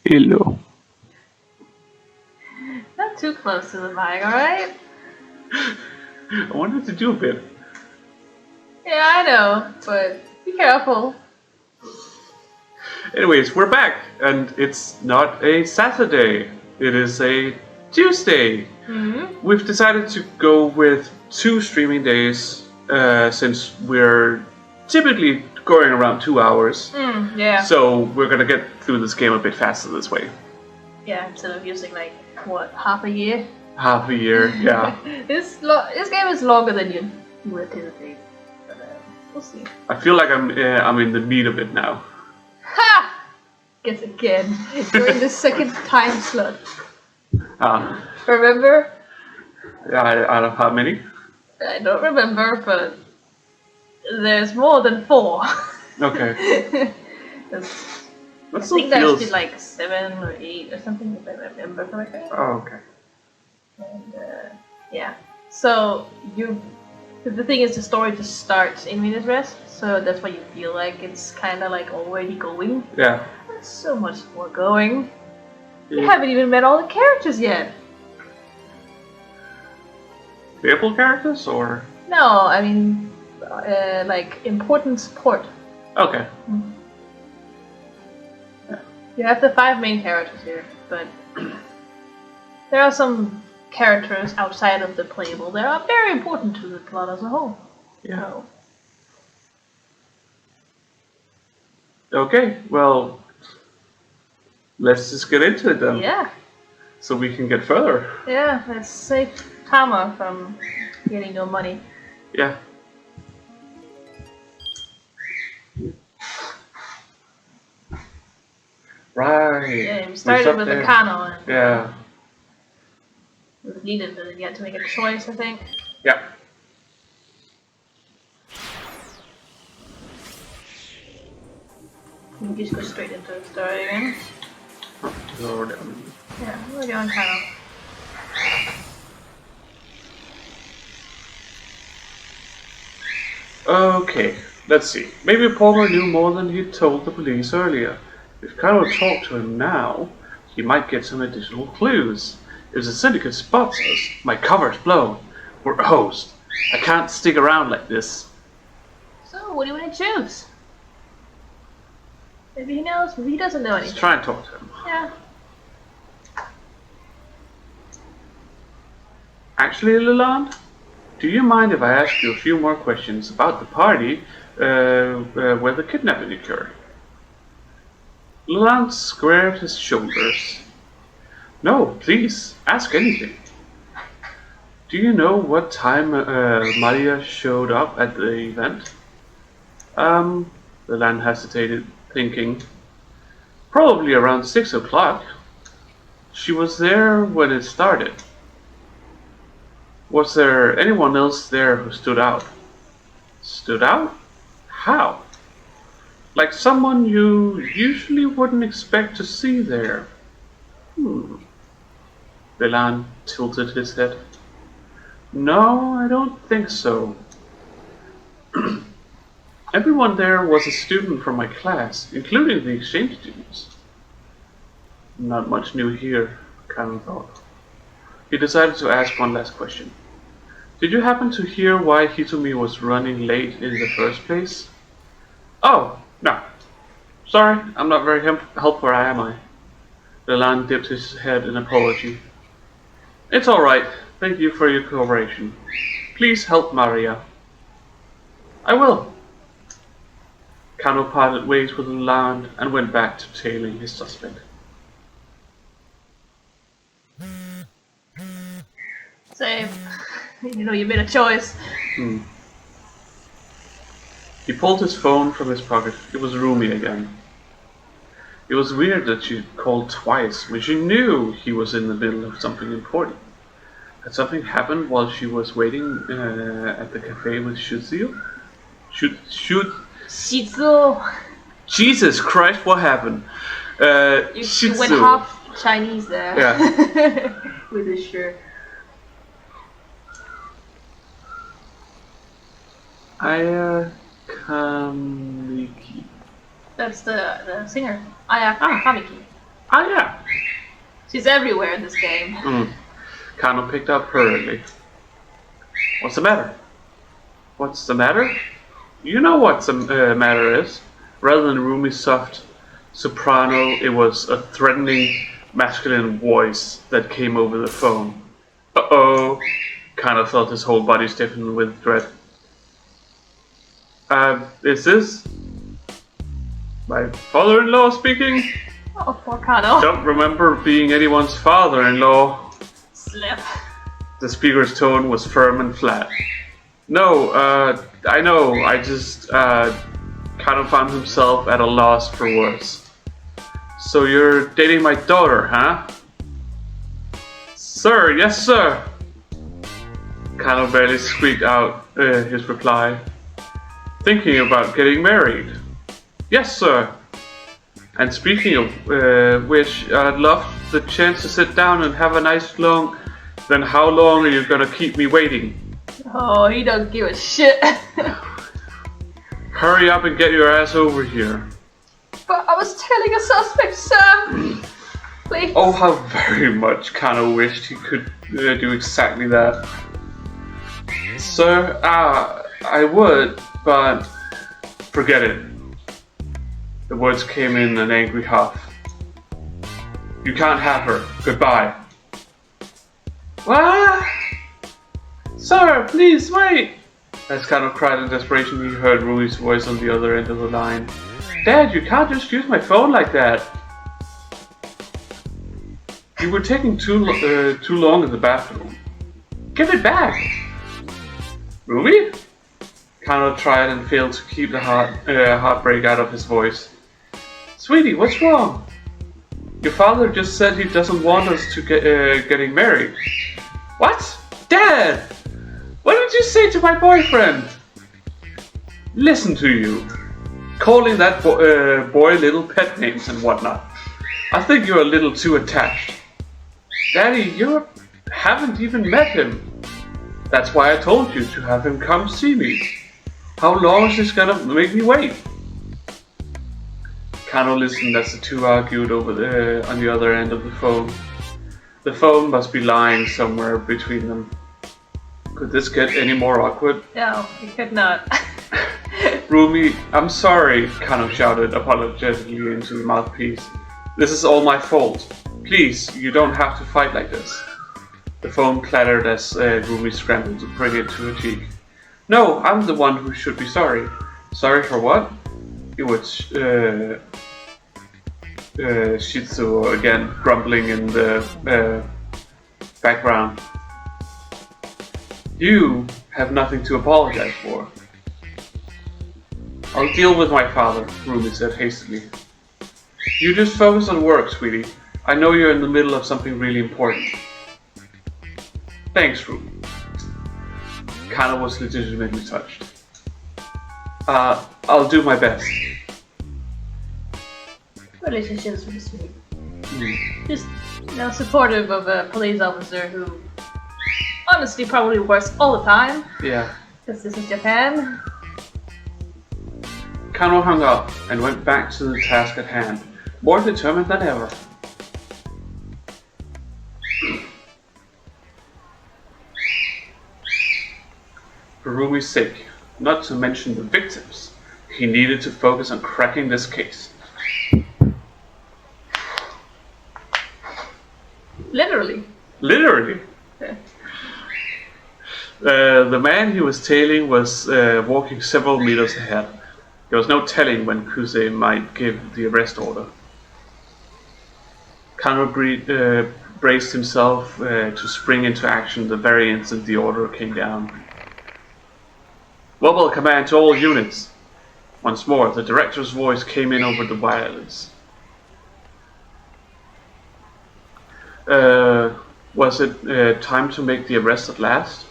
Hello. Not too close to the mic, alright? I wanted to do a bit. Yeah, I know, but be careful. Anyways, we're back, and it's not a Saturday. It is a Tuesday. Mm-hmm. We've decided to go with 2 streaming days since we're typically going around 2 hours. Yeah. So we're gonna get through this game a bit faster this way. Yeah, instead of using like, what, half a year? Half a year, yeah. This game is longer than you would anticipate. But we'll see. I feel like I'm in the meat of it now. Ha! Guess again. You're in the second time slot. Remember? Out of how many? I don't remember, but there's more than 4. Okay. I think that should be like 7 or 8 or something, if I remember correctly. Oh, okay. And yeah, so the thing is, the story just starts in Venus Rest, so that's why you feel like it's kind of like already going. Yeah. There's so much more going. Yeah. You haven't even met all the characters yet. Playable characters, or? No, I mean, like important support. Okay. You have the 5 main characters here, but there are some characters outside of the playable that are very important to the plot as a whole. Yeah. So. Okay, well, let's just get into it then. Yeah. So we can get further. Yeah, let's save Tama from getting no money. Yeah. Right. Yeah, we started with the Kano. And yeah. It was needed, but you had to make a choice, I think. Yeah. You just go straight into the story again. Lord. Yeah, we're going Kano. Okay, let's see. Maybe Palmer knew more than he told the police earlier. If Kano talked to him now, he might get some additional clues. If the syndicate spots us, my cover's blown. We're hosed. I can't stick around like this. So, what do you want to choose? Maybe he knows, maybe he doesn't know anything. Let's try and talk to him. Yeah. Actually, Leland, do you mind if I ask you a few more questions about the party where the kidnapping occurred? Leland squared his shoulders. No, please, ask anything. Do you know what time Maria showed up at the event? Leland hesitated, thinking. Probably around 6 o'clock. She was there when it started. Was there anyone else there who stood out? Stood out? How? Like someone you usually wouldn't expect to see there. Leland tilted his head. No, I don't think so. Everyone there was a student from my class, including the exchange students. Not much new here, Canon thought. He decided to ask one last question. Did you happen to hear why Hitomi was running late in the first place? Oh, no. Sorry, I'm not very helpful, am I? Leland dipped his head in apology. It's alright. Thank you for your cooperation. Please help Maria. I will. Kano parted ways with Leland and went back to tailing his suspect. Same. You know, you made a choice. He pulled his phone from his pocket. It was Rumi again. It was weird that she called twice when she knew he was in the middle of something important. Had something happened while she was waiting at the cafe with Shizuo? Shizuo. Jesus Christ, what happened? You went half Chinese there. Yeah. With his shirt. Aya Kamiki. That's the singer. Aya Kamiki. Ah, yeah. She's everywhere in this game. Kano picked up hurriedly. What's the matter? What's the matter? You know what the matter is. Rather than Rumi's soft soprano, it was a threatening masculine voice that came over the phone. Uh-oh. Kano felt his whole body stiffen with dread. Is this my father-in-law speaking? Oh, poor Kano. Don't remember being anyone's father-in-law. Slip. The speaker's tone was firm and flat. No, I know, I just, kind of found himself at a loss for words. So you're dating my daughter, huh? Sir, yes sir. Kano barely squeaked out his reply. Thinking about getting married. Yes sir. And speaking of which, I'd love the chance to sit down and have a nice long... Then how long are you gonna keep me waiting? Oh, he don't give a shit. Hurry up and get your ass over here. But I was telling a suspect, sir. Please. Oh, how very much Kano wished he could do exactly that. Sir, I would, but forget it. The words came in an angry huff. You can't have her. Goodbye. What? Sir, please wait! As Kano cried in desperation, he heard Rui's voice on the other end of the line. Dad, you can't just use my phone like that. You were taking too long in the bathroom. Give it back! Rui? Kano tried and failed to keep the heartbreak out of his voice. Sweetie, what's wrong? Your father just said he doesn't want us to getting married. What? Dad! What did you say to my boyfriend? Listen to you. Calling that boy little pet names and whatnot. I think you're a little too attached. Daddy, you haven't even met him. That's why I told you to have him come see me. How long is this gonna make me wait? Kano listened as the two argued over on the other end of the phone. The phone must be lying somewhere between them. Could this get any more awkward? No, it could not. Rumi, I'm sorry, Kano shouted apologetically into the mouthpiece. This is all my fault. Please, you don't have to fight like this. The phone clattered as Rumi scrambled to bring it to her cheek. No, I'm the one who should be sorry. Sorry for what? It was Shizu again, grumbling in the background. You have nothing to apologize for. I'll deal with my father, Rumi said hastily. You just focus on work, sweetie. I know you're in the middle of something really important. Thanks, Rumi. Kano was legitimately touched. I'll do my best. Relationships with sweet. Just, supportive of a police officer who honestly probably works all the time. Yeah. Because this is Japan. Kano hung up and went back to the task at hand, more determined than ever. For Rumi's sake, not to mention the victims, he needed to focus on cracking this case. Literally. Literally. Yeah. The man he was tailing was walking several meters ahead. There was no telling when Kusei might give the arrest order. Kano braced himself to spring into action the very instant the order came down. Verbal command to all units. Once more, the director's voice came in over the wireless. Was it time to make the arrest at last?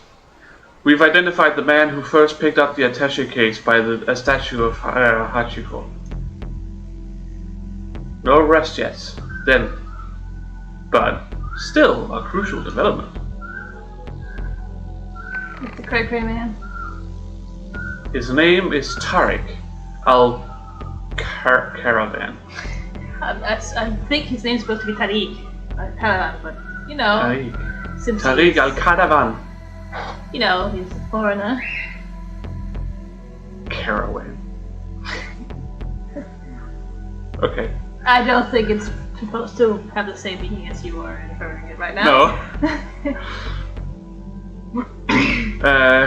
We've identified the man who first picked up the attaché case by a statue of Hachiko. No arrest yet, then. But still a crucial development. It's the cray-cray man. His name is Tariq Al-Caravan. I think his name's supposed to be Tariq. Caravan, but you know. Tariq. Since Tariq al-Caravan. You know, he's a foreigner. Caravan. Okay. I don't think it's supposed to have the same meaning as you are inferring it right now. No.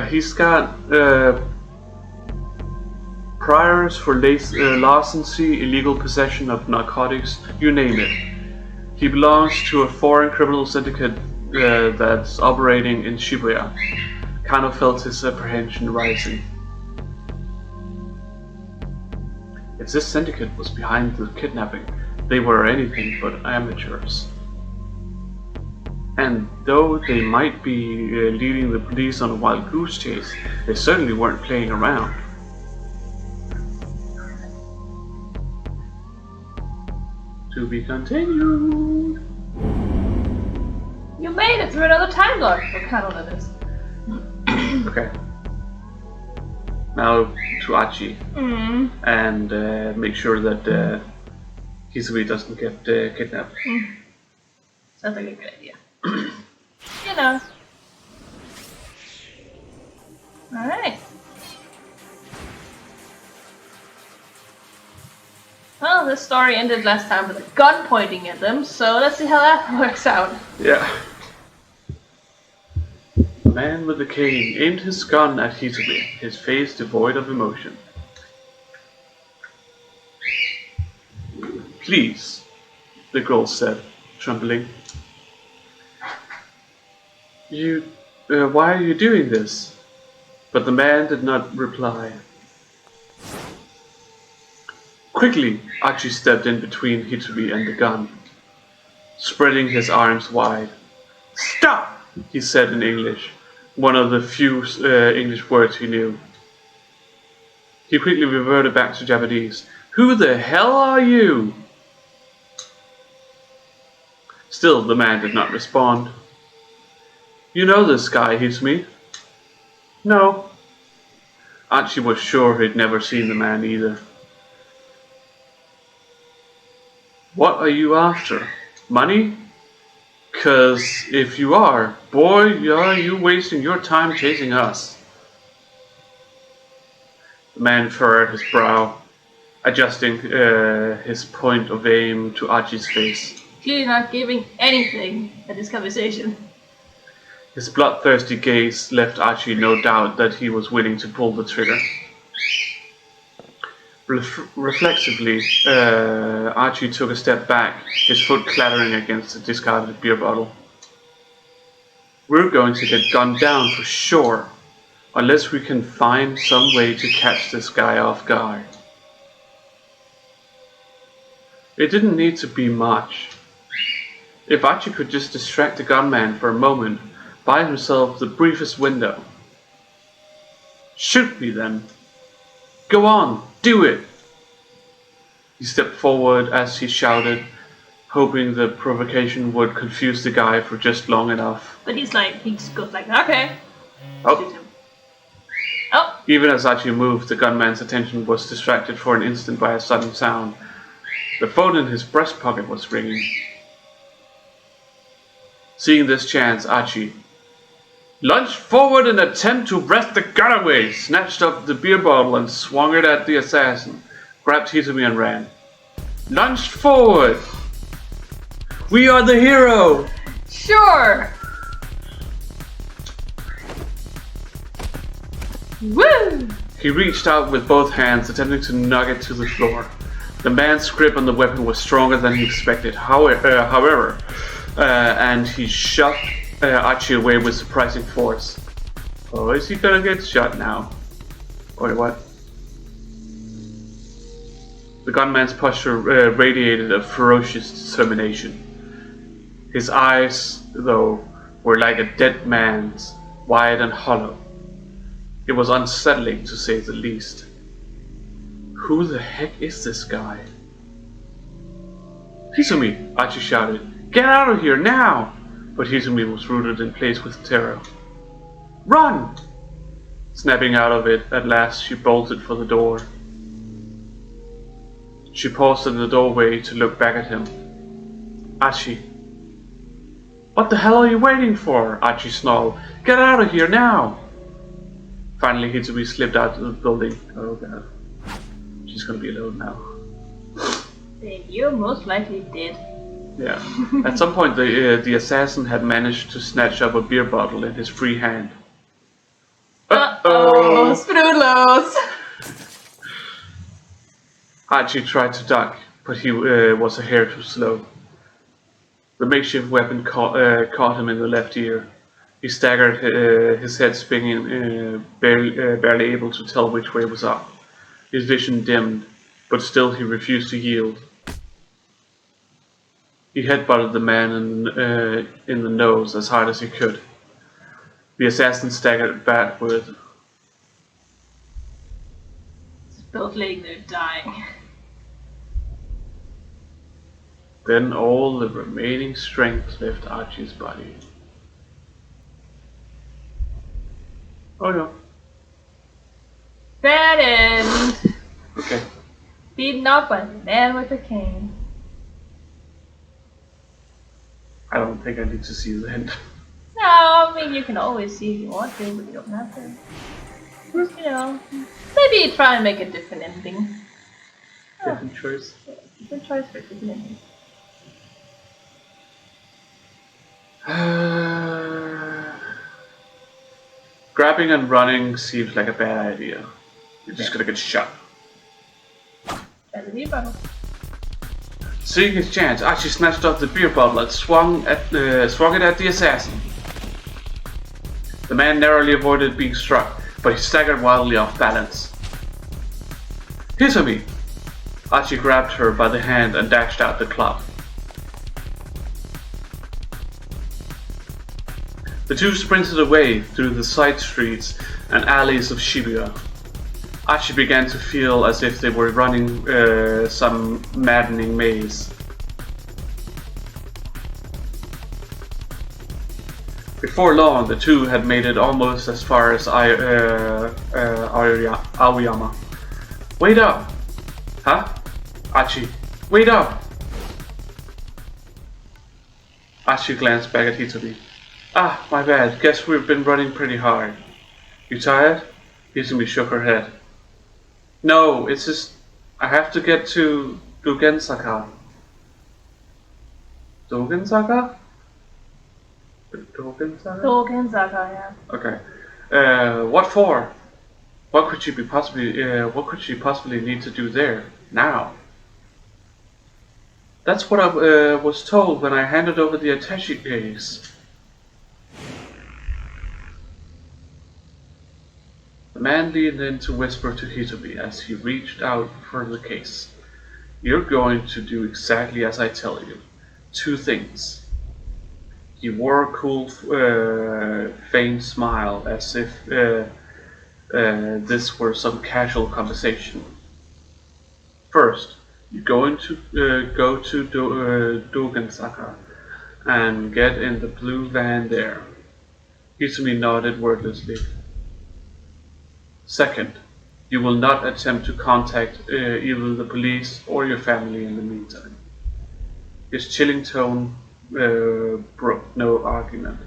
He's got priors for larceny, illegal possession of narcotics, you name it. He belongs to a foreign criminal syndicate that's operating in Shibuya. Kano felt his apprehension rising. If this syndicate was behind the kidnapping, they were anything but amateurs. And though they might be leading the police on a wild goose chase, they certainly weren't playing around. To be continued. You made it through another time lord. What kind of it is? Okay. Now to Archie. And make sure that Hisui doesn't get kidnapped. Sounds like a good idea. You know. Alright. Well, this story ended last time with a gun pointing at them, so let's see how that works out. Yeah. The man with the cane aimed his gun at Hisui, his face devoid of emotion. Please, the girl said, trembling. Why are you doing this? But the man did not reply. Quickly, Archie stepped in between Hitsubi and the gun, spreading his arms wide. Stop! He said in English, one of the few English words he knew. He quickly reverted back to Japanese. Who the hell are you? Still, the man did not respond. You know this guy, Hisumi? No. Archie was sure he'd never seen the man either. What are you after? Money? 'Cause if you are, boy, are you wasting your time chasing us. The man furrowed his brow, adjusting his point of aim to Archie's face. Clearly not giving anything at this conversation. His bloodthirsty gaze left Archie no doubt that he was willing to pull the trigger. Reflexively, Archie took a step back, his foot clattering against a discarded beer bottle. We're going to get gunned down for sure, unless we can find some way to catch this guy off guard. It didn't need to be much. If Archie could just distract the gunman for a moment, buy himself the briefest window. Shoot me then. Go on, do it! He stepped forward as he shouted, hoping the provocation would confuse the guy for just long enough. But he just goes like, okay. Oh. Oh. Even as Archie moved, the gunman's attention was distracted for an instant by a sudden sound. The phone in his breast pocket was ringing. Seeing this chance, Archie lunged forward in an attempt to wrest the gun away, snatched up the beer bottle and swung it at the assassin, grabbed Hisumi and ran. Lunged forward! We are the hero! Sure! Woo! He reached out with both hands, attempting to knock it to the floor. The man's grip on the weapon was stronger than he expected, however, and he shoved Archie away with surprising force. Oh, is he gonna get shot now? Wait, what? The gunman's posture radiated a ferocious determination. His eyes, though, were like a dead man's, wide and hollow. It was unsettling, to say the least. Who the heck is this guy? Hisumi! Archie shouted. Get out of here, now! But Hisumi was rooted in place with terror. Run! Snapping out of it, at last she bolted for the door. She paused in the doorway to look back at him. Archie. What the hell are you waiting for? Archie snarled. Get out of here now! Finally, Hitomi slipped out of the building. Oh god. She's gonna be alone now. You most likely did. Yeah. At some point, the assassin had managed to snatch up a beer bottle in his free hand. Uh-oh! Sprudlos! Archie tried to duck, but he was a hair too slow. The makeshift weapon caught him in the left ear. He staggered, his head spinning, barely able to tell which way was up. His vision dimmed, but still he refused to yield. He headbutted the man in the nose as hard as he could. The assassin staggered backward. Both laying there dying. Then all the remaining strength left Archie's body. Oh no. Bad end! Okay. Beaten up by the man with the cane. I don't think I need to see the end. No, I mean you can always see if you want to, but you don't have to. Just, maybe try and make a different ending. Different choice. Yeah, different choice for different ending. Grabbing and running seems like a bad idea. You're just gonna get shot. Try the beer bottle. Seeing his chance, Archie snatched up the beer bottle and swung it at the assassin. The man narrowly avoided being struck, but he staggered wildly off balance. Hitomi! Archie grabbed her by the hand and dashed out the club. The two sprinted away through the side streets and alleys of Shibuya. Archie began to feel as if they were running some maddening maze. Before long, the two had made it almost as far as Aoyama. Wait up! Huh? Archie, wait up! Archie glanced back at Hitomi. Ah, my bad. Guess we've been running pretty hard. You tired? Hitomi shook her head. No, it's just I have to get to Dogensaka. Dogensaka? Dogensaka? Dogensaka, yeah. Okay. What for? What could she possibly need to do there now? That's what I was told when I handed over the attaché case. The man leaned in to whisper to Hitomi as he reached out for the case. You're going to do exactly as I tell you. Two things. He wore a cool, faint smile as if this were some casual conversation. First, you're going to go to Dogensaka and get in the blue van there. Hitomi nodded wordlessly. Second, you will not attempt to contact either the police or your family in the meantime. His chilling tone broke no argument.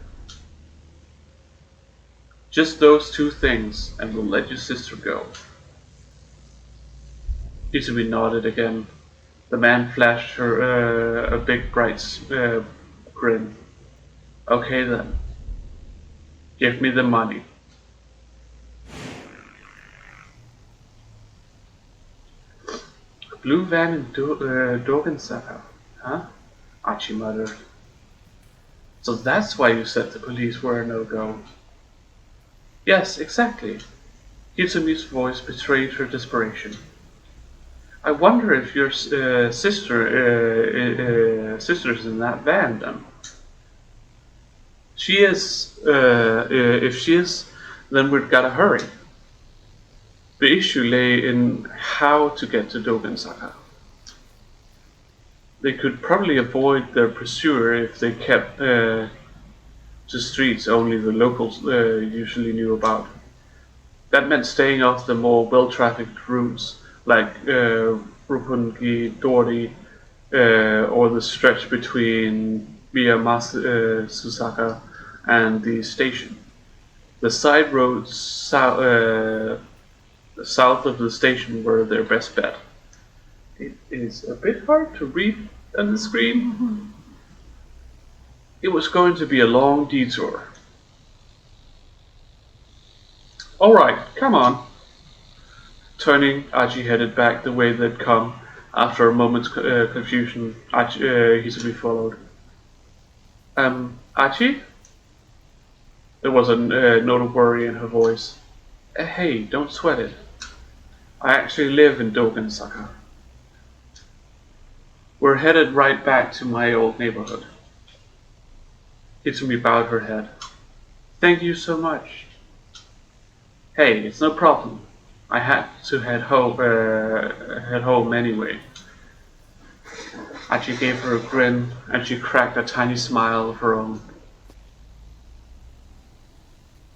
Just those two things, and we'll let your sister go. Hitomi nodded again. The man flashed her a big bright grin. Okay then. Give me the money. A blue van in Dogensaka, huh? Archie muttered. So that's why you said the police were a no-go. Yes, exactly. Hitomi's voice betrayed her desperation. I wonder if your sister's in that van then. She is. If she is, then we've got to hurry. The issue lay in how to get to Dogensaka. They could probably avoid their pursuer if they kept to streets only the locals usually knew about. That meant staying off the more well-trafficked routes like Roppongi Dori, or the stretch between Susaka and the station. The side roads south of the station were their best bet. It is a bit hard to read on the screen. It was going to be a long detour. Alright, come on. Turning, Achi headed back the way they'd come. After a moment's confusion, Hisabi followed. Achi? There was a note of worry in her voice. Hey, don't sweat it. I actually live in Dogensaka. We're headed right back to my old neighborhood. Hitsumi bowed her head. Thank you so much. Hey, it's no problem. I had to head home anyway. Achi gave her a grin, and she cracked a tiny smile of her own.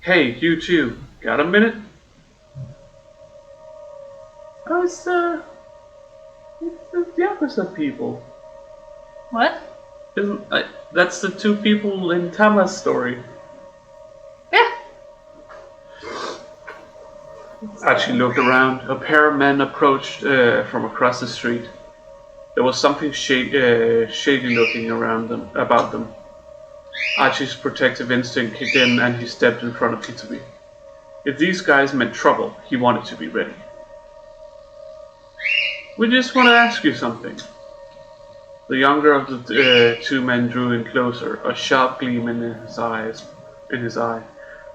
Hey, you too. Got a minute? It's the Yakuza people. What? That's the two people in Tama's story. Yeah. As she looked around, a pair of men approached from across the street. There was something shady looking about them. Archie's protective instinct kicked in and he stepped in front of Kitsubi. If these guys meant trouble, he wanted to be ready. We just want to ask you something. The younger of the two men drew in closer, a sharp gleam in his eye.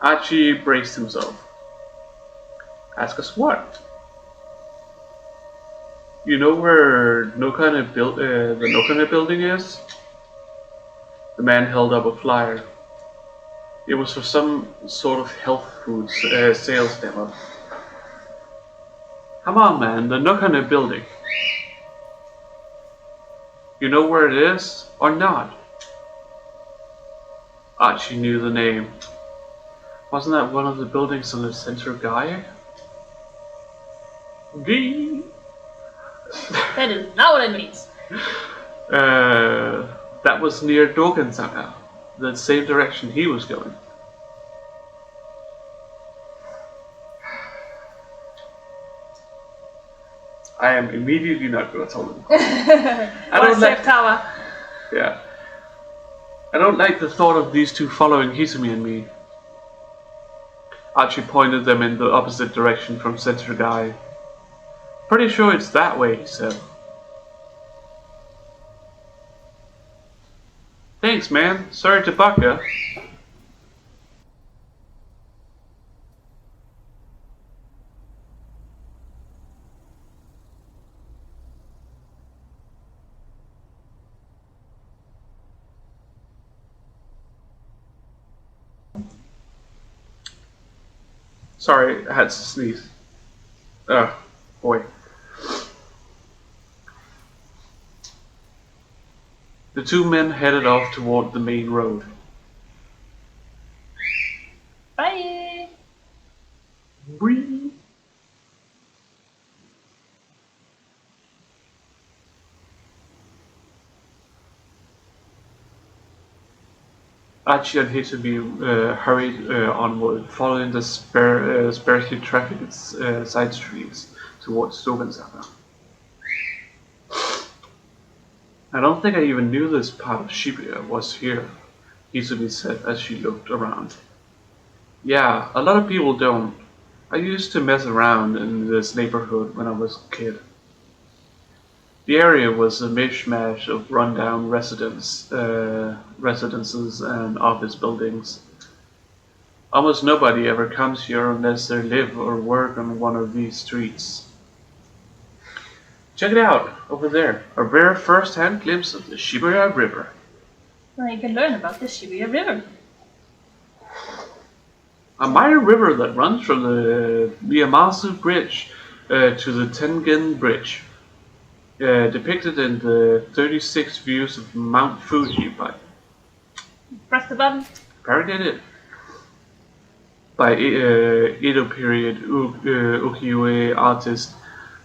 Archie braced himself. Ask us what? You know where the Nokane building is? The man held up a flyer. It was for some sort of health food sales demo. Come on, man, the Nokane building. You know where it is, or not? Archie knew the name. Wasn't that one of the buildings on the center guy? Gee. That is not what it means. That was near Dogensaka, the same direction he was going. I am immediately not going to tell them. I don't like Tower. Yeah. I don't like the thought of these two following Hisumi and me. Archie pointed them in the opposite direction from Center Guy. Pretty sure it's that way, he said. Thanks, man. Sorry to buck ya. Sorry, I had to sneeze. Oh, boy. The two men headed off toward the main road. Bye. Whee! Archie and Hisumi hurried onward, following the sparsely trafficked side streets towards Dogensaka. I don't think I even knew this part of Shibuya was here, Hisumi said as she looked around. Yeah, a lot of people don't. I used to mess around in this neighborhood when I was a kid. The area was a mishmash of rundown residences and office buildings. Almost nobody ever comes here unless they live or work on one of these streets. Check it out, over there, a rare first-hand glimpse of the Shibuya River. Now you can learn about the Shibuya River. A minor river that runs from the Miyamasu Bridge to the Tengen Bridge. Depicted in the 36 views of Mount Fuji by... Press the button. Apparently did. By Edo period ukiyo-e artist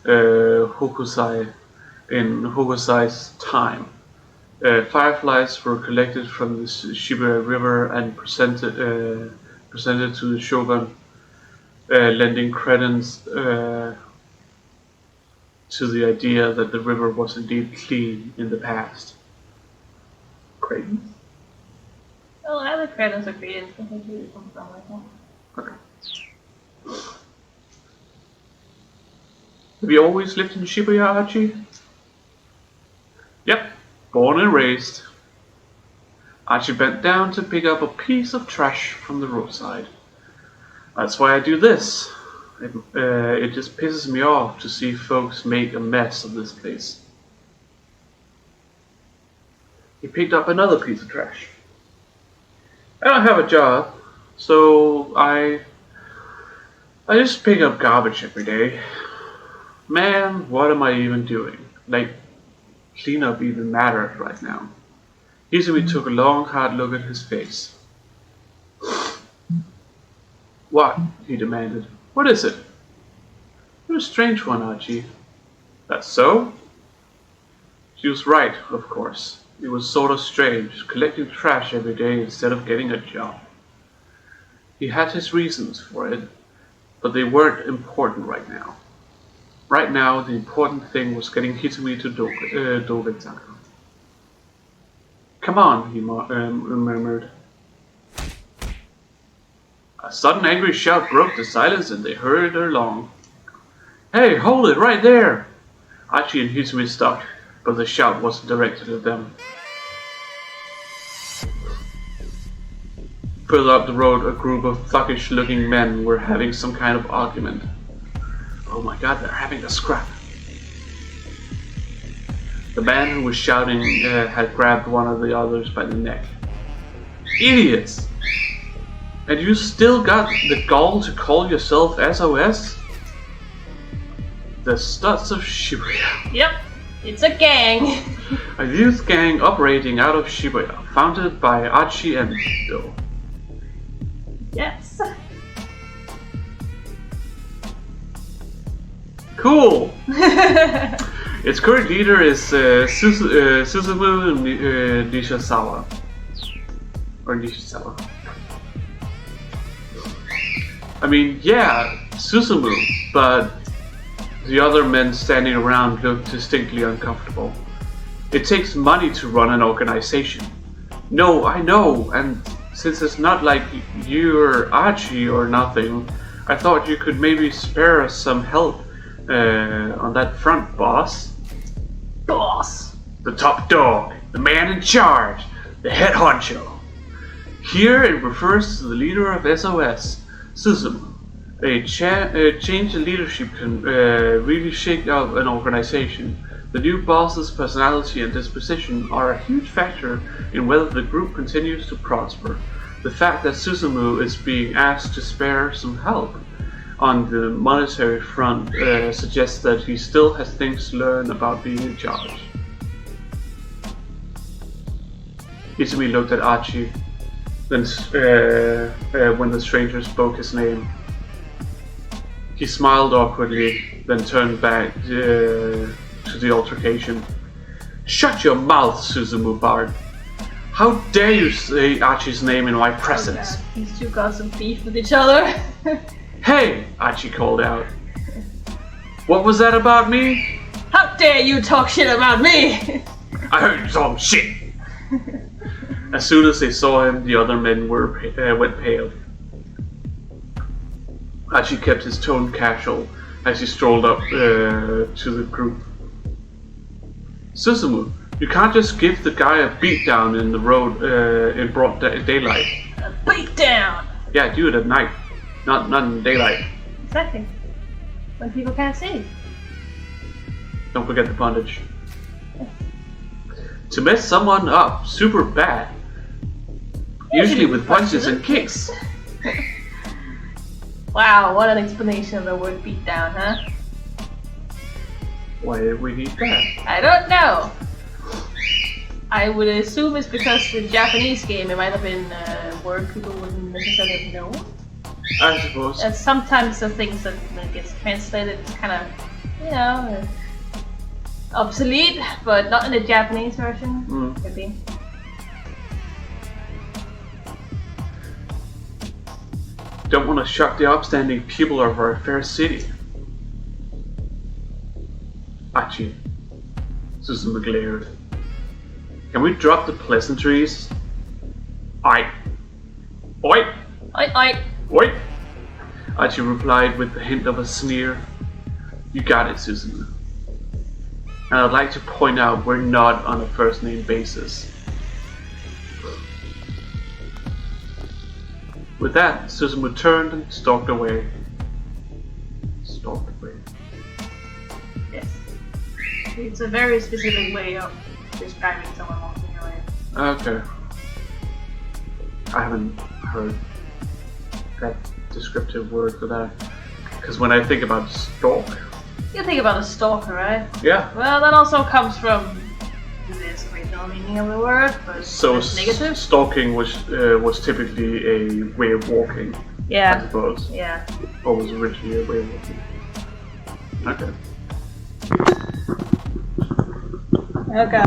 Hokusai in Hokusai's time. Fireflies were collected from the Shibuya River and presented to the shogun, lending credence to the idea that the river was indeed clean in the past. Credence? Oh, either credence or credence. I think it comes from like that. Okay. Have you always lived in Shibuya, Archie? Yep, born and raised. Archie bent down to pick up a piece of trash from the roadside. That's why I do this. It just pisses me off to see folks make a mess of this place. He picked up another piece of trash. I don't have a job, so I just pick up garbage every day. Man, what am I even doing? Like, cleanup even matters right now. Izumi took a long, hard look at his face. What? He demanded. What is it? You're a strange one, Archie. That's so? She was right, of course. It was sort of strange, collecting trash every day instead of getting a job. He had his reasons for it, but they weren't important right now. Right now, the important thing was getting Hitomi to Dogen-san. Come on, he murmured. A sudden angry shout broke the silence and they hurried along. Hey, hold it right there! Archie and Hitomi stopped, but the shout wasn't directed at them. Further up the road, a group of thuggish-looking men were having some kind of argument. Oh my god, they're having a scrap. The man who was shouting had grabbed one of the others by the neck. Idiots! And you still got the gall to call yourself SOS? The Studs of Shibuya. Yep, it's a gang. A youth gang operating out of Shibuya, founded by Archie and Do. Yes. Cool! Its current leader is Suzumu Nishizawa. Or Nishizawa. I mean, yeah, Suzumu, but the other men standing around look distinctly uncomfortable. It takes money to run an organization. No, I know, and since it's not like you're Archie or nothing, I thought you could maybe spare us some help on that front, boss. Boss. The top dog, the man in charge, the head honcho. Here it refers to the leader of SOS, Suzumu. A change in leadership can really shake up an organization. The new boss's personality and disposition are a huge factor in whether the group continues to prosper. The fact that Suzumu is being asked to spare some help on the monetary front suggests that he still has things to learn about being in charge. Izumi looked at Archie, then when the stranger spoke his name. He smiled awkwardly, then turned back to the altercation. Shut your mouth, Suzumu Bard. How dare you say Archie's name in my presence? Oh, these two got some beef with each other. Hey, Archie called out. What was that about me? How dare you talk shit about me? I heard some shit. As soon as they saw him, the other men went pale. Archie kept his tone casual as he strolled up to the group. Suzumu, you can't just give the guy a beatdown in the road in broad daylight. A beatdown! Yeah, do it at night, not in daylight. Exactly. When people can't see. Don't forget the bondage. To mess someone up super bad. Usually with punches and kicks. Wow, what an explanation of the word beatdown, huh? Why did we need that? I don't know. I would assume it's because the Japanese game, it might have been a word people wouldn't necessarily have known. I suppose. And sometimes the things that gets translated is kind of, you know, obsolete, but not in the Japanese version. Maybe. Don't want to shock the upstanding people of our fair city. Achi. Suzume glared. Can we drop the pleasantries? Oi! Oi! Oi! Achi replied with the hint of a sneer. You got it, Suzume. And I'd like to point out we're not on a first name basis. With that, Suzume turned and stalked away. Yes. It's a very specific way of describing someone walking away. Okay. I haven't heard that descriptive word for that. Because when I think about stalk... You think about a stalker, right? Yeah. Well, that also comes from this original meaning of the word, but so it's negative. Stalking was typically a way of walking. Yeah. I suppose. Yeah. Or was originally a way of walking. Okay. Okay.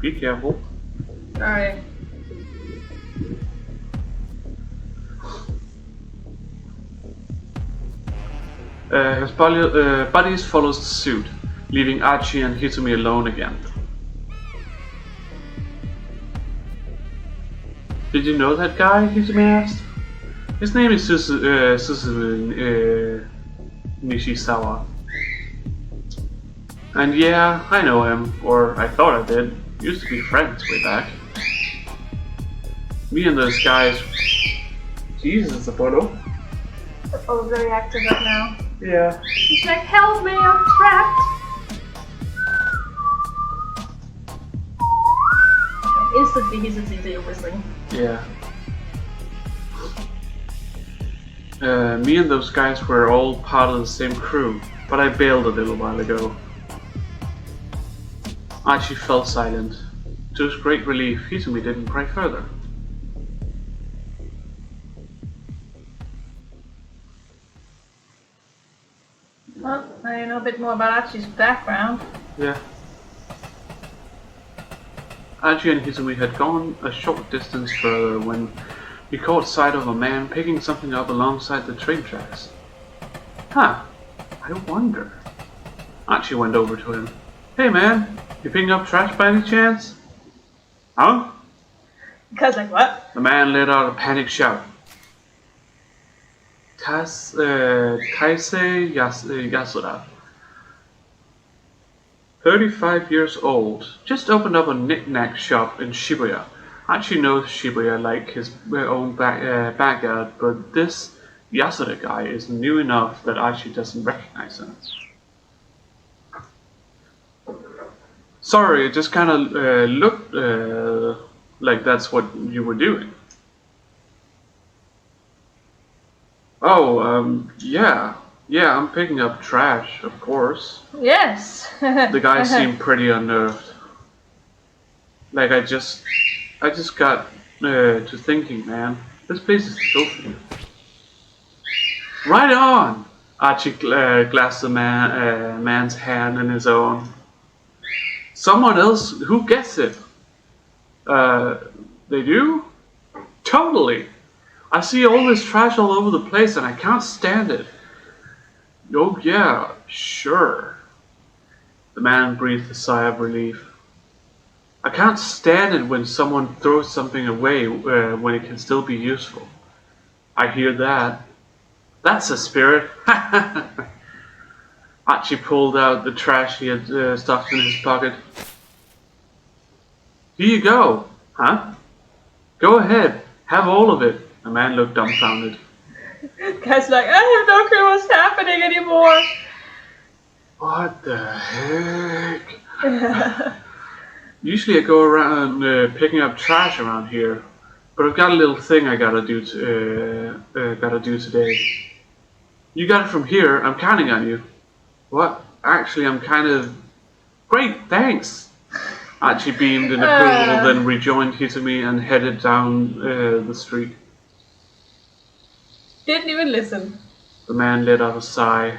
Be careful. Alright. His buddies follows suit, leaving Archie and Hitomi alone again. Did you know that guy? Hitomi asked. His name is Suzume Nishizawa. And yeah, I know him, or I thought I did. Used to be friends way back. Me and those guys. Jesus, Apollo. Oh, very active right now. Yeah. He's like, help me, I'm trapped. And instantly he's into your whistling. Yeah. Me and those guys were all part of the same crew, but I bailed a little while ago. Archie fell silent. To his great relief, Hitomi didn't pry further. Well, now you know a bit more about Archie's background. Yeah. Archie and Hitomi had gone a short distance further when he caught sight of a man picking something up alongside the train tracks. Huh, I wonder. Archie went over to him. Hey man, you picking up trash by any chance? Huh? Because like what? The man let out a panicked shout. Taisei Yasuda. 35 years old. Just opened up a knick-knack shop in Shibuya. Archie knows Shibuya like his own backyard, but this Yasuda guy is new enough that Archie doesn't recognize him. Sorry, it just kind of looked like that's what you were doing. Oh, yeah, I'm picking up trash, of course. Yes. The guy seemed pretty unnerved. Like I just got to thinking, man, this place is filthy. Right on! Archie grasped the man's hand in his own. Someone else who gets it? They do? Totally! I see all this trash all over the place and I can't stand it. Oh yeah, sure. The man breathed a sigh of relief. I can't stand it when someone throws something away when it can still be useful. I hear that. That's a spirit. Archie pulled out the trash he had stuffed in his pocket. Here you go. Huh? Go ahead. Have all of it. The man looked dumbfounded. Guy's like, I have no clue what's happening anymore. What the heck? Usually I go around picking up trash around here, but I've got a little thing I gotta do today. You got it from here. I'm counting on you. What? Actually, I'm kind of... Great, thanks! Archie beamed in approval, then rejoined Hitomi and headed down the street. Didn't even listen. The man let out a sigh.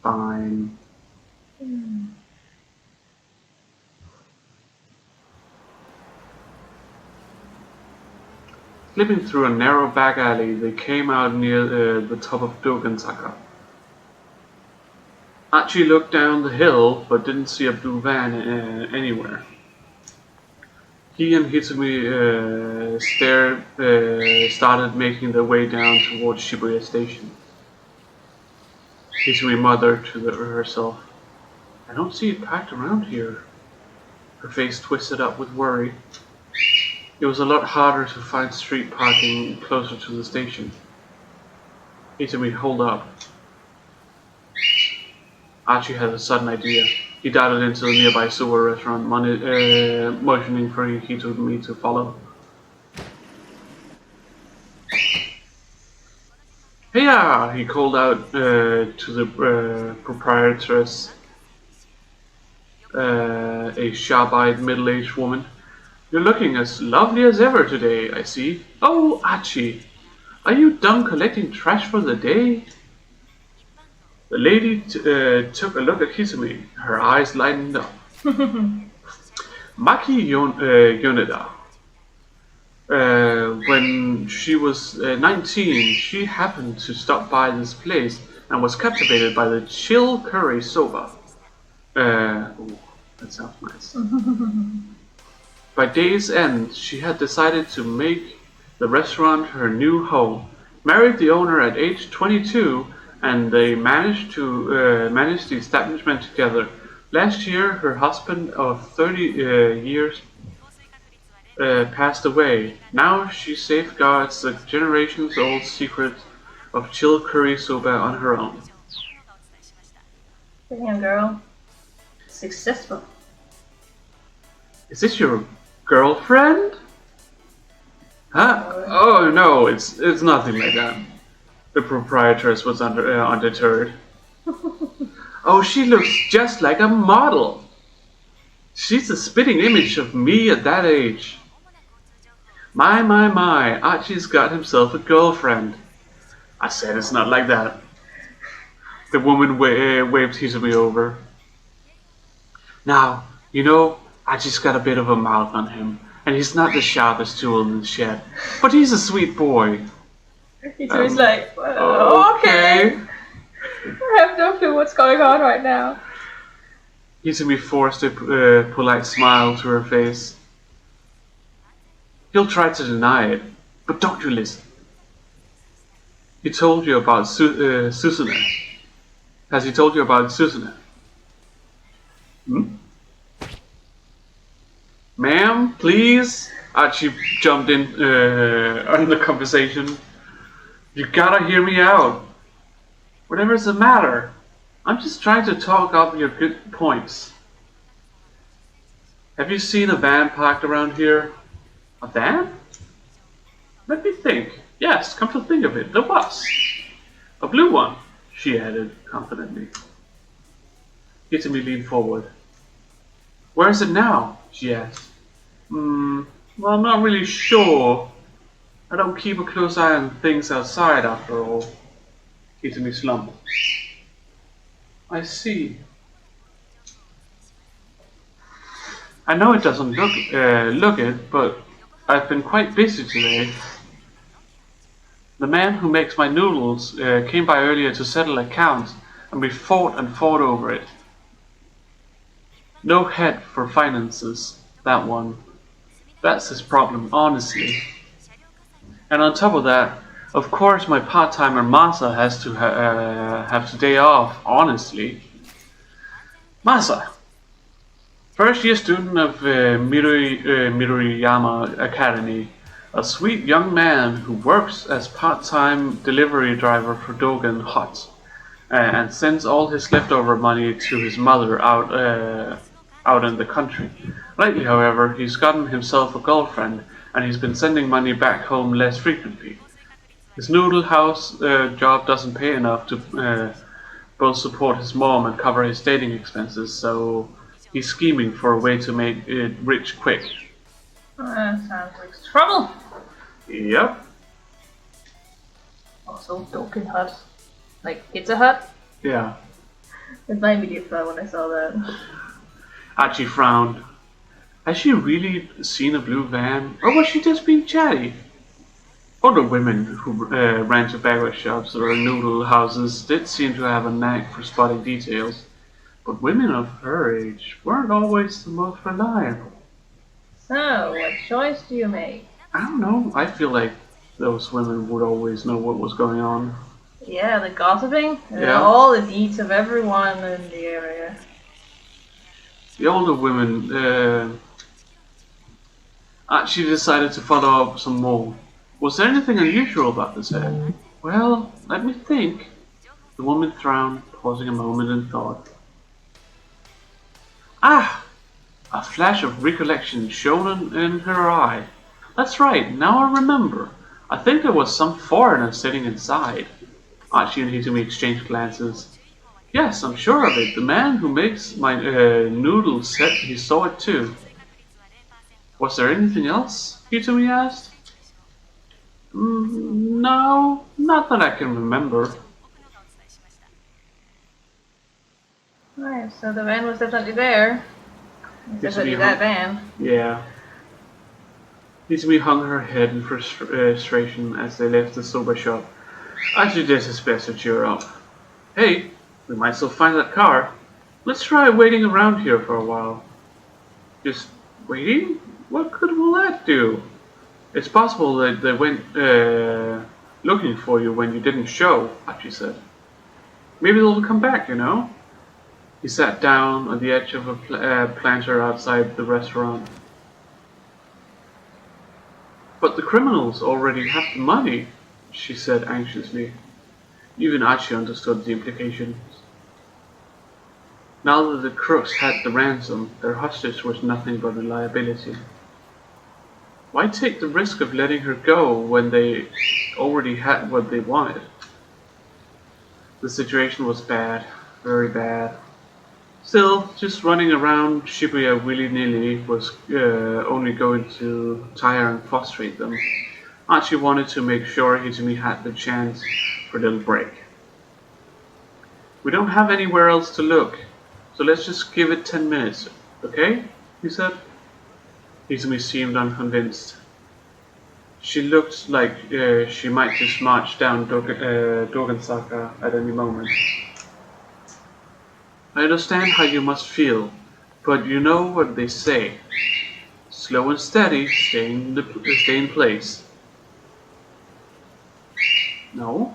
Fine. Slipping through a narrow back alley, they came out near the top of Dogensaka. Archie looked down the hill, but didn't see a blue van anywhere. He and Hitsumi started making their way down towards Shibuya Station. Hitsumi muttered to herself, "I don't see it packed around here." Her face twisted up with worry. It was a lot harder to find street parking closer to the station. Hitsumi, hold up. Archie had a sudden idea. He darted into the nearby Suba restaurant, motioning for Hitsumi to follow. "Hey-ya!" he called out to the proprietress, a sharp-eyed middle-aged woman. "You're looking as lovely as ever today, I see. Oh, Archie, are you done collecting trash for the day?" The lady took a look at Hitsumi. Her eyes lightened up. Maki Yoneda. When she was 19, she happened to stop by this place and was captivated by the chill curry soba. Ooh, that sounds nice. By day's end, she had decided to make the restaurant her new home, married the owner at age 22, and they managed the establishment together. Last year, her husband of 30 years passed away. Now she safeguards the generations-old secret of chill curry soba on her own. Damn, girl. Successful. Is this your girlfriend? Huh? Oh no, it's nothing like that. The proprietress was undeterred. Oh, she looks just like a model. She's a spitting image of me at that age. My, Archie's got himself a girlfriend. I said it's not like that. The woman waved Hitsumi over. Now, you know, Archie's got a bit of a mouth on him, and he's not the sharpest tool in the shed, but he's a sweet boy. Hitsumi's like, well, okay. I have no clue what's going on right now. Hitsumi forced a polite smile to her face. He'll try to deny it, but don't you listen. He told you about Susanne. Has he told you about Susanne? Ma'am, please? Archie jumped in on the conversation. You gotta hear me out. Whatever's the matter? I'm just trying to talk up your good points. Have you seen a van parked around here? A van? Let me think. Yes, come to think of it, there was. A blue one, she added confidently. Hitsumi leaned forward. Where is it now? She asked. Well, I'm not really sure. I don't keep a close eye on things outside after all. Hitsumi slumped. I see. I know it doesn't look it, but I've been quite busy today. The man who makes my noodles came by earlier to settle accounts, and we fought over it. No head for finances, that one. That's his problem, honestly. And on top of that, of course my part-timer Masa has to have today off, honestly. Masa, first-year student of Midoriyama Academy, a sweet young man who works as part-time delivery driver for Dogen Hot, and sends all his leftover money to his mother out in the country. Lately, however, he's gotten himself a girlfriend, and he's been sending money back home less frequently. His noodle house job doesn't pay enough to both support his mom and cover his dating expenses, so he's scheming for a way to make it rich quick. Sounds like trouble. Yep. Also, Dogen fucking hut. Like, it's a hut? Yeah. It's my immediate thought when I saw that. Archie frowned. Had she really seen a blue van, or was she just being chatty? Older women who ran tobacco shops or noodle houses did seem to have a knack for spotting details, but women of her age weren't always the most reliable. So, what choice do you make? I don't know, I feel like those women would always know what was going on. Yeah, the gossiping? Yeah. All the deeds of everyone in the area. The older women, she decided to follow up some more. Was there anything unusual about this head? Well, let me think. The woman frowned, pausing a moment in thought. Ah! A flash of recollection shone in her eye. That's right, now I remember. I think there was some foreigner sitting inside. Archie and Hitomi exchanged glances. Yes, I'm sure of it. The man who makes my noodles said he saw it too. Was there anything else? Hitomi asked. No, not that I can remember. Right, so the van was definitely there. It's definitely that van. Yeah. Hitomi hung her head in frustration as they left the soba shop. Archie did his best to cheer up. Hey, we might still find that car. Let's try waiting around here for a while. Just waiting? What good will that do? It's possible that they went looking for you when you didn't show, Archie said. Maybe they'll come back, you know? He sat down on the edge of a planter outside the restaurant. But the criminals already have the money, she said anxiously. Even Archie understood the implications. Now that the crooks had the ransom, their hostage was nothing but a liability. Why take the risk of letting her go when they already had what they wanted? The situation was bad, very bad. Still, just running around Shibuya willy-nilly was only going to tire and frustrate them. Archie wanted to make sure Hitomi had the chance for a little break. We don't have anywhere else to look, so let's just give it 10 minutes, okay? He said. Hitomi seemed unconvinced. She looked like she might just march down Dogensaka at any moment. I understand how you must feel, but you know what they say. Slow and steady, stay in place. No?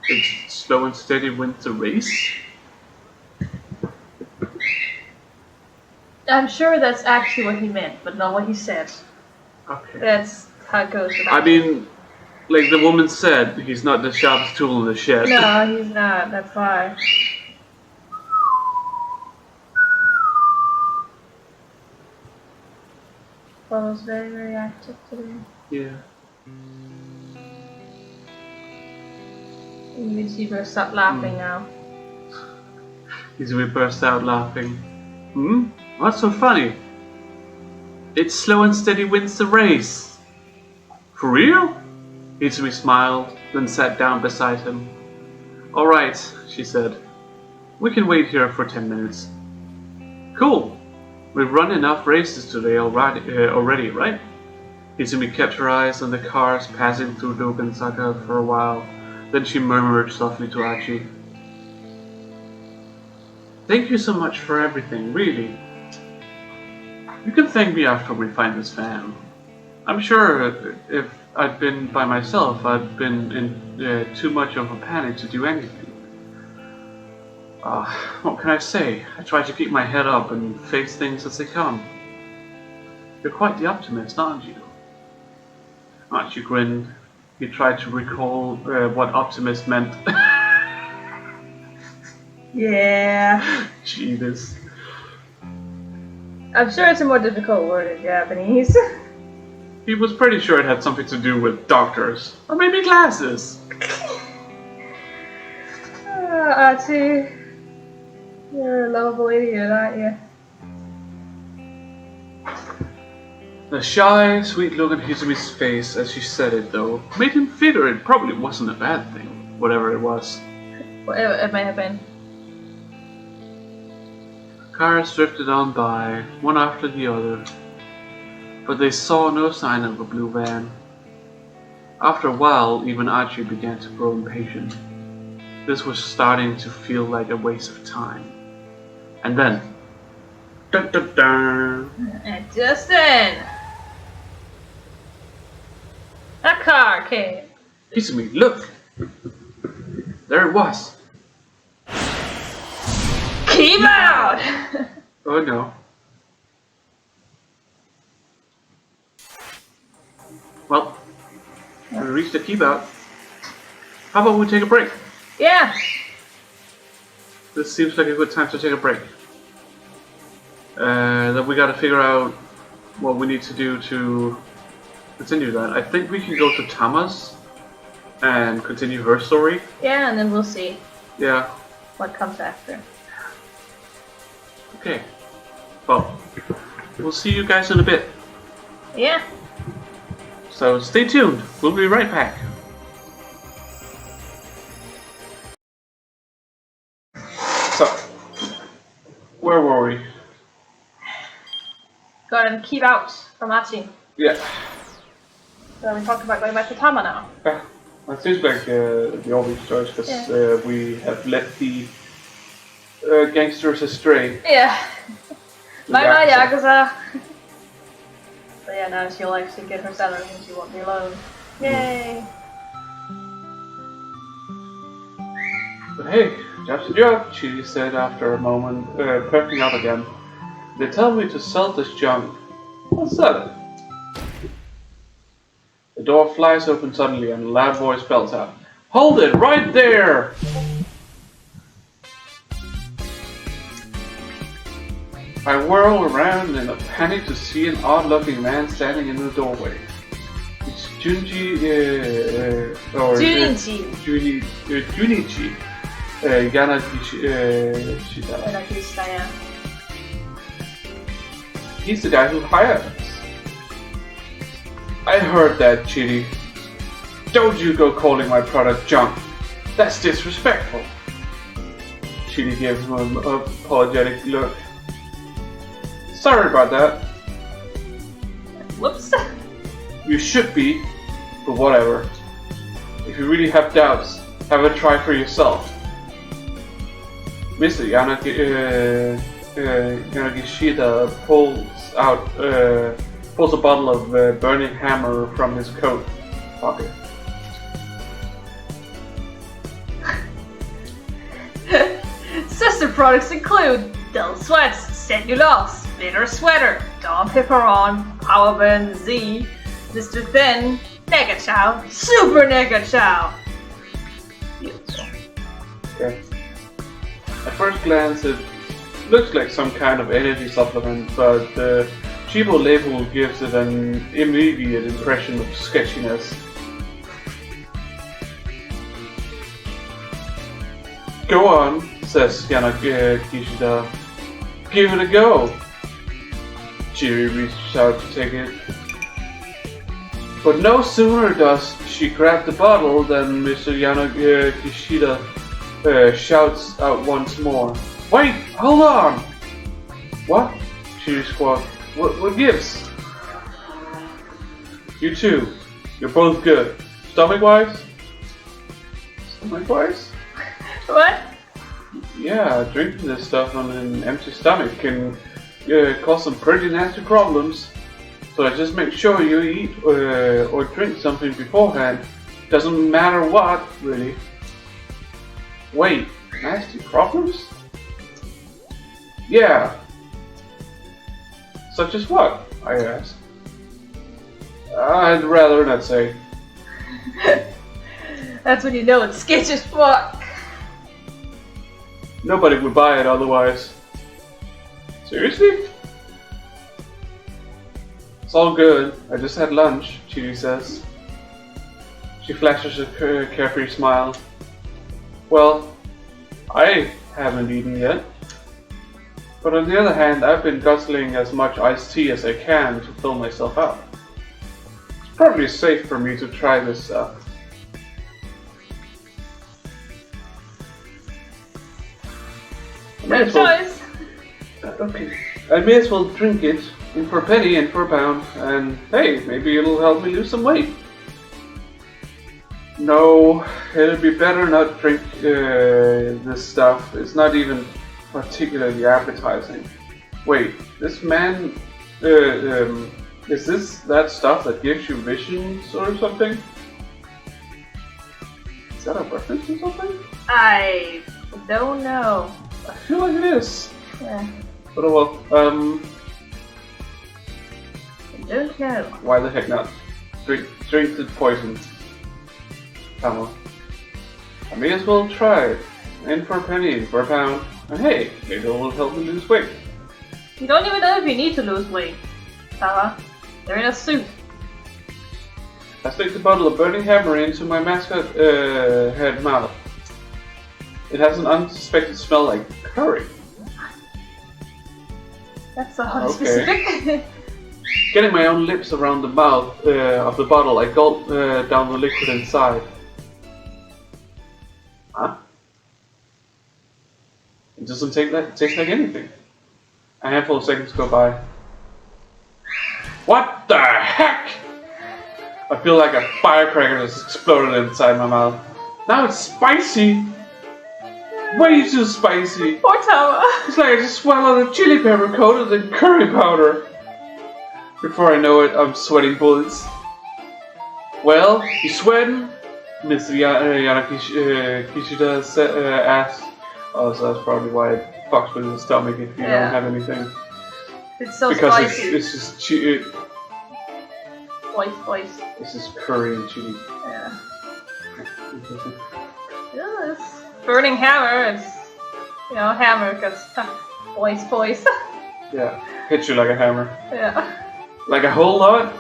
It's slow and steady wins the race? I'm sure that's actually what he meant, but not what he said. Okay. That's how it goes. I mean, like the woman said, he's not the sharpest tool in the shed. No, he's not. That's why. Paul's very, very active today. Yeah. You can see her stop laughing now. Hitomi burst out laughing. What's so funny? It's slow and steady wins the race. For real? Hitomi smiled, then sat down beside him. Alright, she said. We can wait here for 10 minutes. Cool. We've run enough races today already, right? Hitomi kept her eyes on the cars passing through Dogensaka for a while. Then she murmured softly to Archie. Thank you so much for everything, really. You can thank me after we find this van. I'm sure if I'd been by myself, I'd been in too much of a panic to do anything. What can I say? I try to keep my head up and face things as they come. You're quite the optimist, aren't you? Archie grinned. He tried to recall what optimist meant. Yeah. Jesus. I'm sure it's a more difficult word in Japanese. He was pretty sure it had something to do with doctors. Or maybe glasses. Archie. You're a lovable idiot, aren't you? The shy, sweet look on Hizumi's face as she said it, though, made him figure it probably wasn't a bad thing. whatever it was. Whatever it may have been. Cars drifted on by, one after the other, but they saw no sign of a blue van. After a while, even Archie began to grow impatient. This was starting to feel like a waste of time. And then, dun dun dun! And just then, a car came. Kisame, look! There it was! Keep out! Oh no. Well, we reached the keep out. How about we take a break? Yeah. This seems like a good time to take a break. Then we gotta figure out what we need to do to continue that. I think we can go to Tama's and continue her story. Yeah, and then we'll see Yeah. what comes after. Okay. Well, we'll see you guys in a bit. Yeah. So stay tuned. We'll be right back. So, where were we? Gotta keep out from Archie. Yeah. So we talked about going back to Tama now. Yeah. It seems like the obvious choice because we have led the gangsters astray. Yeah. Bye bye, Yakuza. Yakuza. So yeah, now she'll actually get her salary and she won't be alone. Yay! But hey, job's a job, she said after a moment, perking up again. They tell me to sell this junk. I'll sell it. The door flies open suddenly and a loud voice bells out. Hold it right there! I whirl around in a panic to see an odd-looking man standing in the doorway. It's Junichi Yanagishita. Yeah. He's the guy who hired us. I heard that, Chidi. Don't you go calling my product junk. That's disrespectful. Chidi gave him an apologetic look. Sorry about that. Whoops. You should be, but whatever. If you really have doubts, have a try for yourself. Mr. Yanagishita pulls a bottle of Burning Hammer from his coat pocket. Sister products include Dull Sweats, Cellulose, Bitter Sweater, Dawn Pepperon, Power Burn Z, Mr. Thin, Nega Chow, Super Nega Chow. Beautiful. Okay. At first glance, it looks like some kind of energy supplement, but the cheapo label gives it an immediate impression of sketchiness. Go on, says Yanagishita. Give it a go. Chiri reaches out to take it. But no sooner does she grab the bottle than Mr. Yanagishita shouts out once more. Wait, hold on! What? Chiri squawked. What gives? You two. You're both good. Stomach-wise? Stomach-wise? What? Yeah, drinking this stuff on an empty stomach can cause some pretty nasty problems. So just make sure you eat or drink something beforehand. Doesn't matter what, really. Wait, nasty problems? Yeah. Such as what? I asked. I'd rather not say. That's when you know it's sketch as fuck. Nobody would buy it otherwise. Seriously? It's all good. I just had lunch, Chidi says. She flashes a carefree smile. Well, I haven't eaten yet. But on the other hand, I've been guzzling as much iced tea as I can to fill myself up. It's probably safe for me to try this stuff. may as well. choice. Okay. I may as well drink it, in for a penny and for a pound, and hey, maybe it'll help me lose some weight. No, it'd be better not drink this stuff. It's not even particularly appetizing. Wait, this man, is this that stuff that gives you visions or something? Is that a reference or something? I don't know. I feel like it is. Yeah. But oh well, I don't know. why the heck not? Drink the poison. Come on. I may as well try it. In for a penny, for a pound. And hey, maybe it will help me lose weight. You don't even know if you need to lose weight, Sarah. You're in a suit. I stick the bottle of burning hammer into my mascot head mouth. It has an unsuspected smell like curry. That's so Okay. specific. Getting my own lips around the mouth of the bottle, I gulp down the liquid inside. Huh? It doesn't taste like anything. A handful of seconds go by. What the heck? I feel like a firecracker just exploded inside my mouth. Now it's spicy! Way too spicy! Poor Tara. It's like I just swallowed a chili pepper coated in curry powder. Before I know it, I'm sweating bullets. Well, you sweating? Mr. Kishida asked. Oh, so that's probably why it fucks with your stomach if you don't have anything. It's so Because spicy. it's just Voice. this is curry and chili. Yeah. Yeah, it's burning hammer. It's, hammer because voice. Yeah, hits you like a hammer. Yeah. Like a whole lot?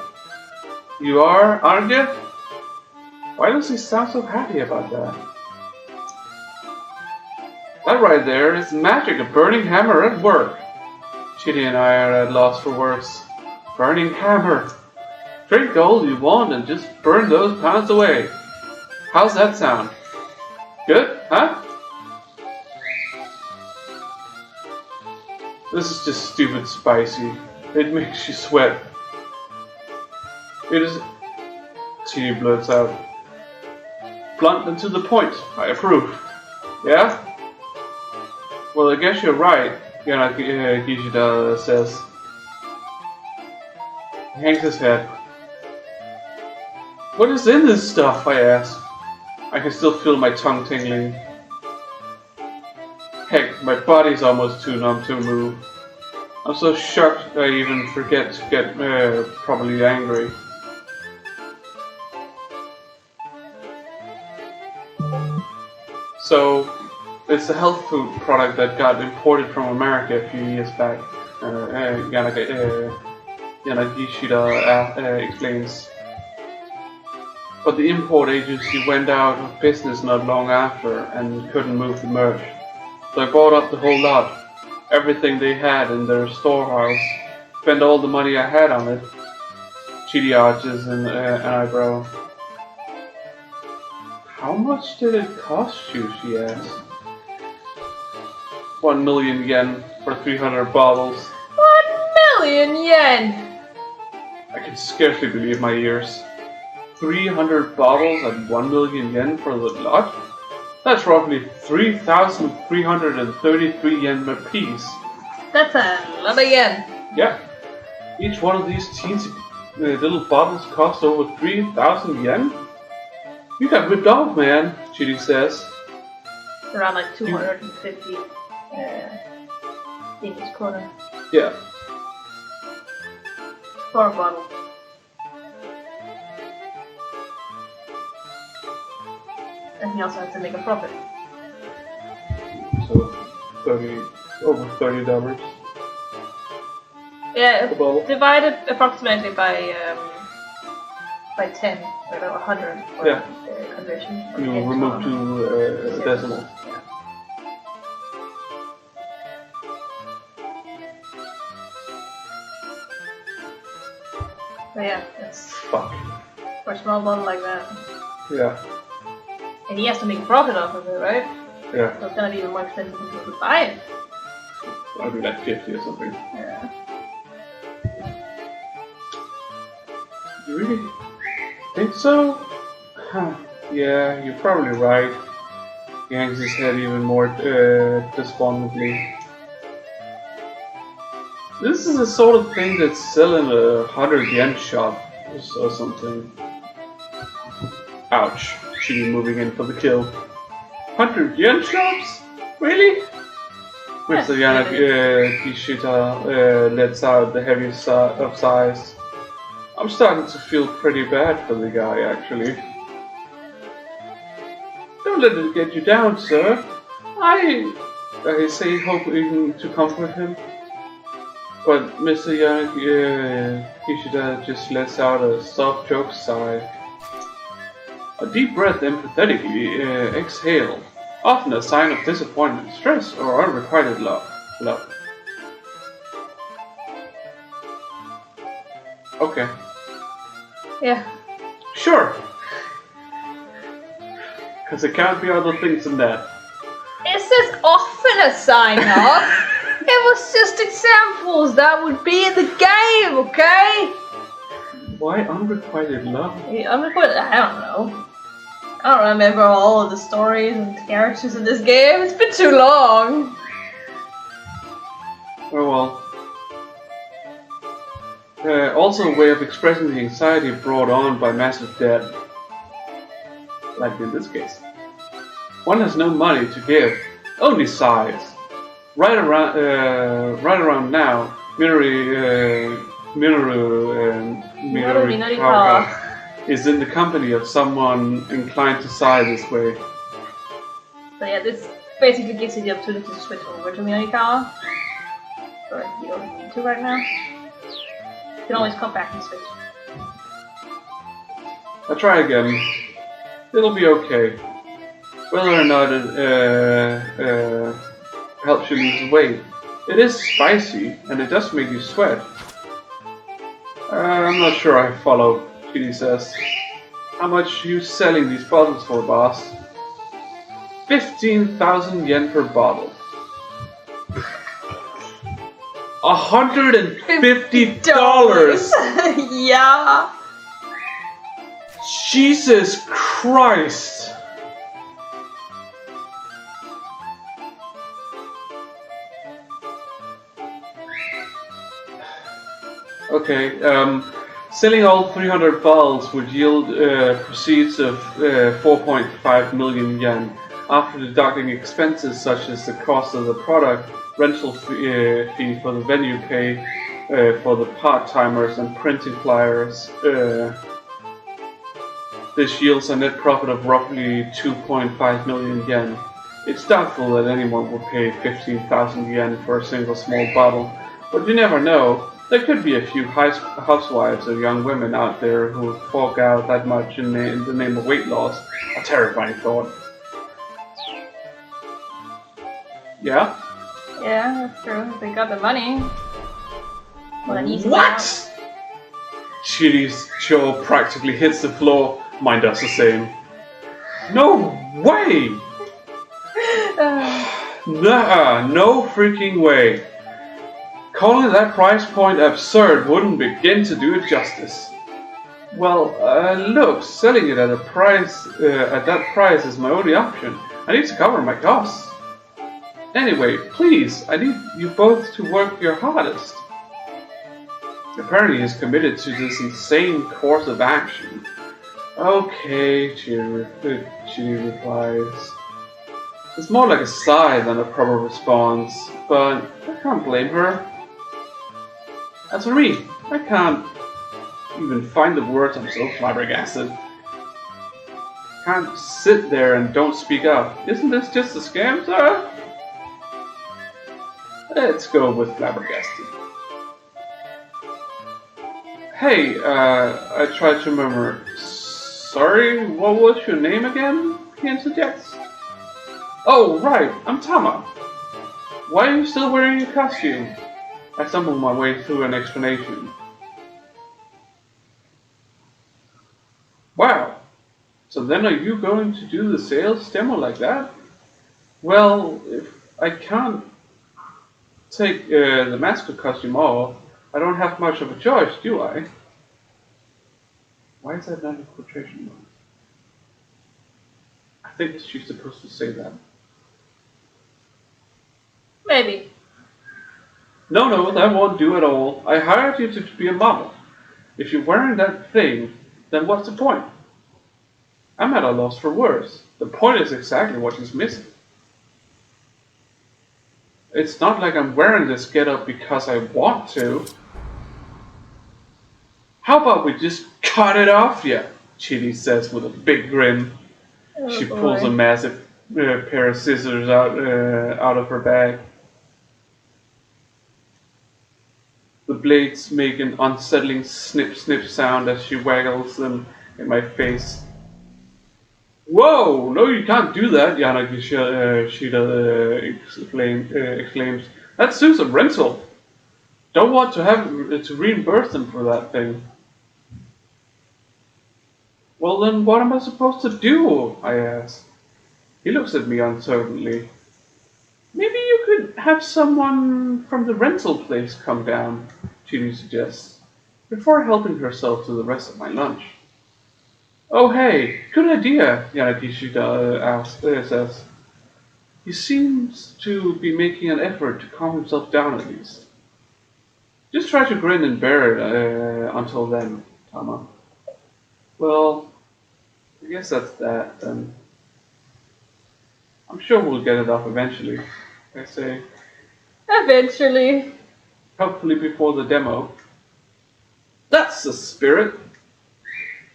You are, aren't you? Why does he sound so happy about that? That right there is magic, a burning hammer at work. Chitty and I are at loss for words. Burning hammer. Drink all you want and just burn those pounds away. How's that sound? Good, huh? This is just stupid spicy. It makes you sweat. It is... Chitty blurts out. Blunt and to the point. I approve. Yeah? Well, I guess you're right, Kishida says. He hangs his head. What is in this stuff? I ask. I can still feel my tongue tingling. Heck, my body's almost too numb to move. I'm so shocked I even forget to get properly angry. So, it's a health food product that got imported from America a few years back. Yanagishida explains. But the import agency went out of business not long after and couldn't move the merch. So I bought up the whole lot. Everything they had in their storehouse. Spent all the money I had on it. Chitty arches and eyebrow. How much did it cost you? She asked. 1 million yen for 300 bottles. 1 million yen! I can scarcely believe my ears. 300 bottles at 1 million yen for the lot? That's roughly 3,333 yen a piece. That's a lot of yen. Yeah. Each one of these teensy little bottles cost over 3,000 yen? You got ripped off, man, Chitty says. Around like 250 English kroner. Yeah. For a bottle. And he also has to make a profit. So, over $30. Yeah, A bottle. divided approximately by 10, or 100 for Yeah. conversion. You remove two decimals. Yeah. But yeah, that's Fuck. for a small bottle like that. Yeah. And he has to make a profit off of it, right? Yeah. So it's gonna be even more expensive for people to buy it. I'll do like 50 or something. Yeah. You really think so? Huh. Yeah, you're probably right. He hangs his head even more despondently. This is the sort of thing that's sell in a 100 yen shop or something. Ouch. Should be moving in for the kill. 100 yen shops? Really? Mr. Yana Kishita lets out the heaviest of sighs. I'm starting to feel pretty bad for the guy, actually. Don't let it get you down, sir. I say, hoping to comfort him. But Mr. Kishida just lets out a soft joke sigh. A deep breath empathetically exhale, often a sign of disappointment, stress, or unrequited love. Okay. Yeah. Sure. Because it can't be other things than that. Is this often a sign-off? It was just examples that would be in the game, okay? Why unrequited love? I don't know. I don't remember all of the stories and characters in this game. It's been too long. Oh well. Also a way of expressing the anxiety brought on by massive debt. Like in this case. One has no money to give, only sighs. Right around now, Minoru is in the company of someone inclined to sigh this way. So yeah, this basically gives you the opportunity to switch over to Minorikawa. But you don't need to right now. You can always come back and switch. I'll try again. It'll be okay. Whether or not it helps you lose weight. It is spicy, and it does make you sweat. I'm not sure I follow, Kitty says. How much are you selling these bottles for, boss? 15,000 yen per bottle. $150! Yeah! Jesus Christ! Okay, selling all 300 bottles would yield proceeds of 4.5 million yen, after deducting expenses such as the cost of the product, rental fee for the venue pay for the part-timers, and printing flyers. This yields a net profit of roughly 2.5 million yen. It's doubtful that anyone would pay 15,000 yen for a single small bottle, but you never know. There could be a few housewives or young women out there who would fork out that much in the name of weight loss. A terrifying thought. Yeah? Yeah, that's true. They got the money. What? Chiri's jaw practically hits the floor. Mine does the same. No way! Nah, no freaking way. Calling that price point absurd wouldn't begin to do it justice. Well, look, selling it at that price is my only option. I need to cover my costs. Anyway, please, I need you both to work your hardest. Apparently he's committed to this insane course of action. Okay, Chiri replies. It's more like a sigh than a proper response, but I can't blame her. As for me, I can't even find the words. I'm so flabbergasted. Can't sit there and don't speak up. Isn't this just a scam, sir? Let's go with flabbergasted. Hey, I tried to remember. Sorry, what was your name again? He interjects. Oh, right, I'm Tama. Why are you still wearing your costume? I stumbled my way through an explanation. Wow, so then are you going to do the sales demo like that? Well, if I can't take the mascot costume off, I don't have much of a choice, do I? Why is that not in quotation marks? I think she's supposed to say that. Maybe. No, that won't do at all. I hired you to be a model. If you're wearing that thing, then what's the point? I'm at a loss for words. The point is exactly what she's missing. It's not like I'm wearing this getup because I want to. How about we just cut it off, yeah? Chidi says with a big grin. Oh, She boy. pulls a massive pair of scissors out of her bag. The blades make an unsettling snip snip sound as she waggles them in my face. Whoa! No, you can't do that, Yana exclaims. That suit's a rental. Don't want to have to reimburse them for that thing. Well then, what am I supposed to do? I ask. He looks at me uncertainly. Maybe you could have someone from the rental place come down, Chidi suggests, before helping herself to the rest of my lunch. Oh hey, good idea, Yanakishida says. He seems to be making an effort to calm himself down at least. Just try to grin and bear it until then, Tama. Well, I guess that's that then. I'm sure we'll get it off eventually, I say. Eventually. Hopefully before the demo. That's the spirit!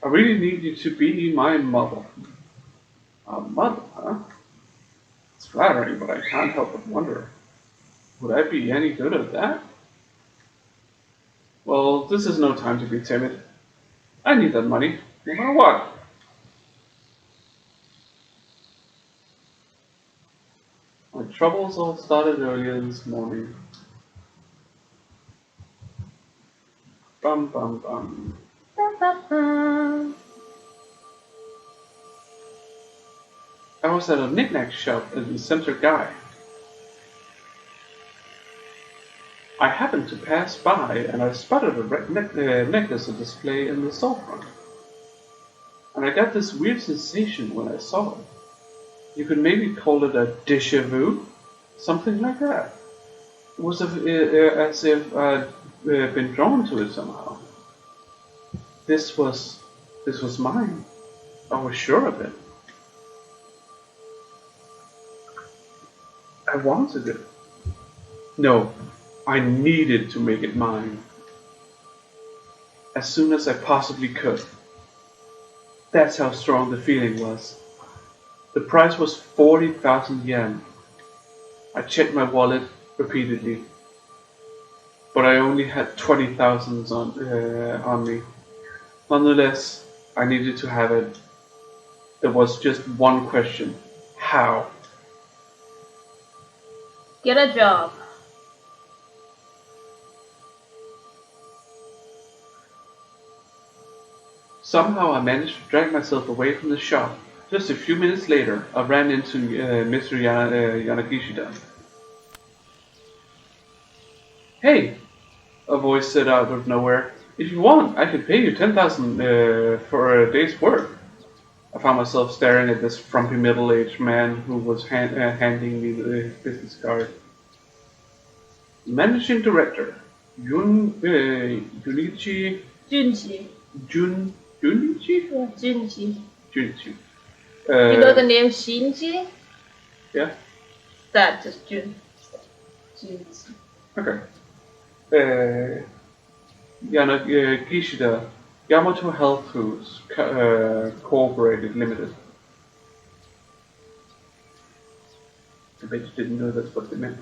I really need you to be my mother. A mother, huh? It's flattering, but I can't help but wonder. Would I be any good at that? Well, this is no time to be timid. I need that money, no matter what. My troubles all started earlier this morning. Bum bum bum. I was at a knick-knack shop in the Center Guy. I happened to pass by and I spotted a red necklace on display in the storefront. And I got this weird sensation when I saw it. You could maybe call it a déjà vu, something like that. It was as if I'd been drawn to it somehow. This was mine. I was sure of it. I wanted it. No, I needed to make it mine. As soon as I possibly could. That's how strong the feeling was. The price was 40,000 yen. I checked my wallet repeatedly, but I only had 20,000 on me. Nonetheless, I needed to have it. There was just one question. How? Get a job. Somehow I managed to drag myself away from the shop. Just a few minutes later, I ran into Mr. Yanagishida. Hey, a voice said out of nowhere. If you want, I can pay you 10,000 for a day's work. I found myself staring at this frumpy middle-aged man who was handing me his business card. Managing Director, Junichi... Junji. Junichi? Yeah, Junji. Junichi. You know the name Shinji? Yeah. That just Junji. Okay. Kishida, Yamato Health Foods Cooperated Limited. I bet you didn't know that's what they meant.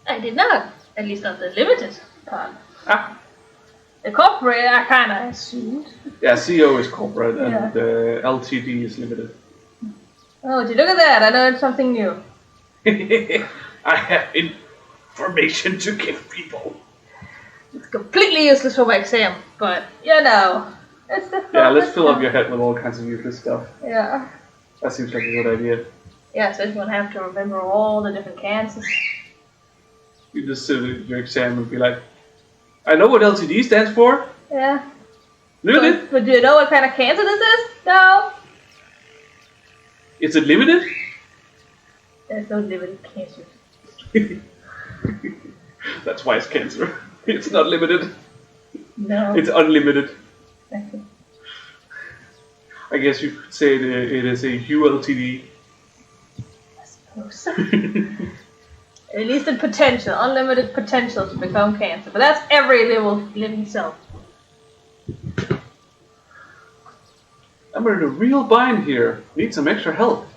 I did not. At least not the limited part. Ah, The corporate, I kind of assumed. yeah, CEO is corporate Yeah. and LTD is limited. Oh, would you look at that? I learned something new. I have information to give people. It's completely useless for my exam, but you know, it's the Yeah, let's fill up your head with all kinds of useless stuff. Yeah. That seems like a good idea. Yeah, so everyone have to remember all the different cancers. You just sit at your exam and be like, I know what LCD stands for. Yeah. Limited? But do you know what kind of cancer this is? No. Is it limited? There's no limited cancer. That's why it's cancer. It's not limited. No. It's unlimited. Exactly. I guess you could say it is a ULTD. I suppose. At least in potential, unlimited potential to become cancer. But that's every living cell. I'm in a real bind here. Need some extra help.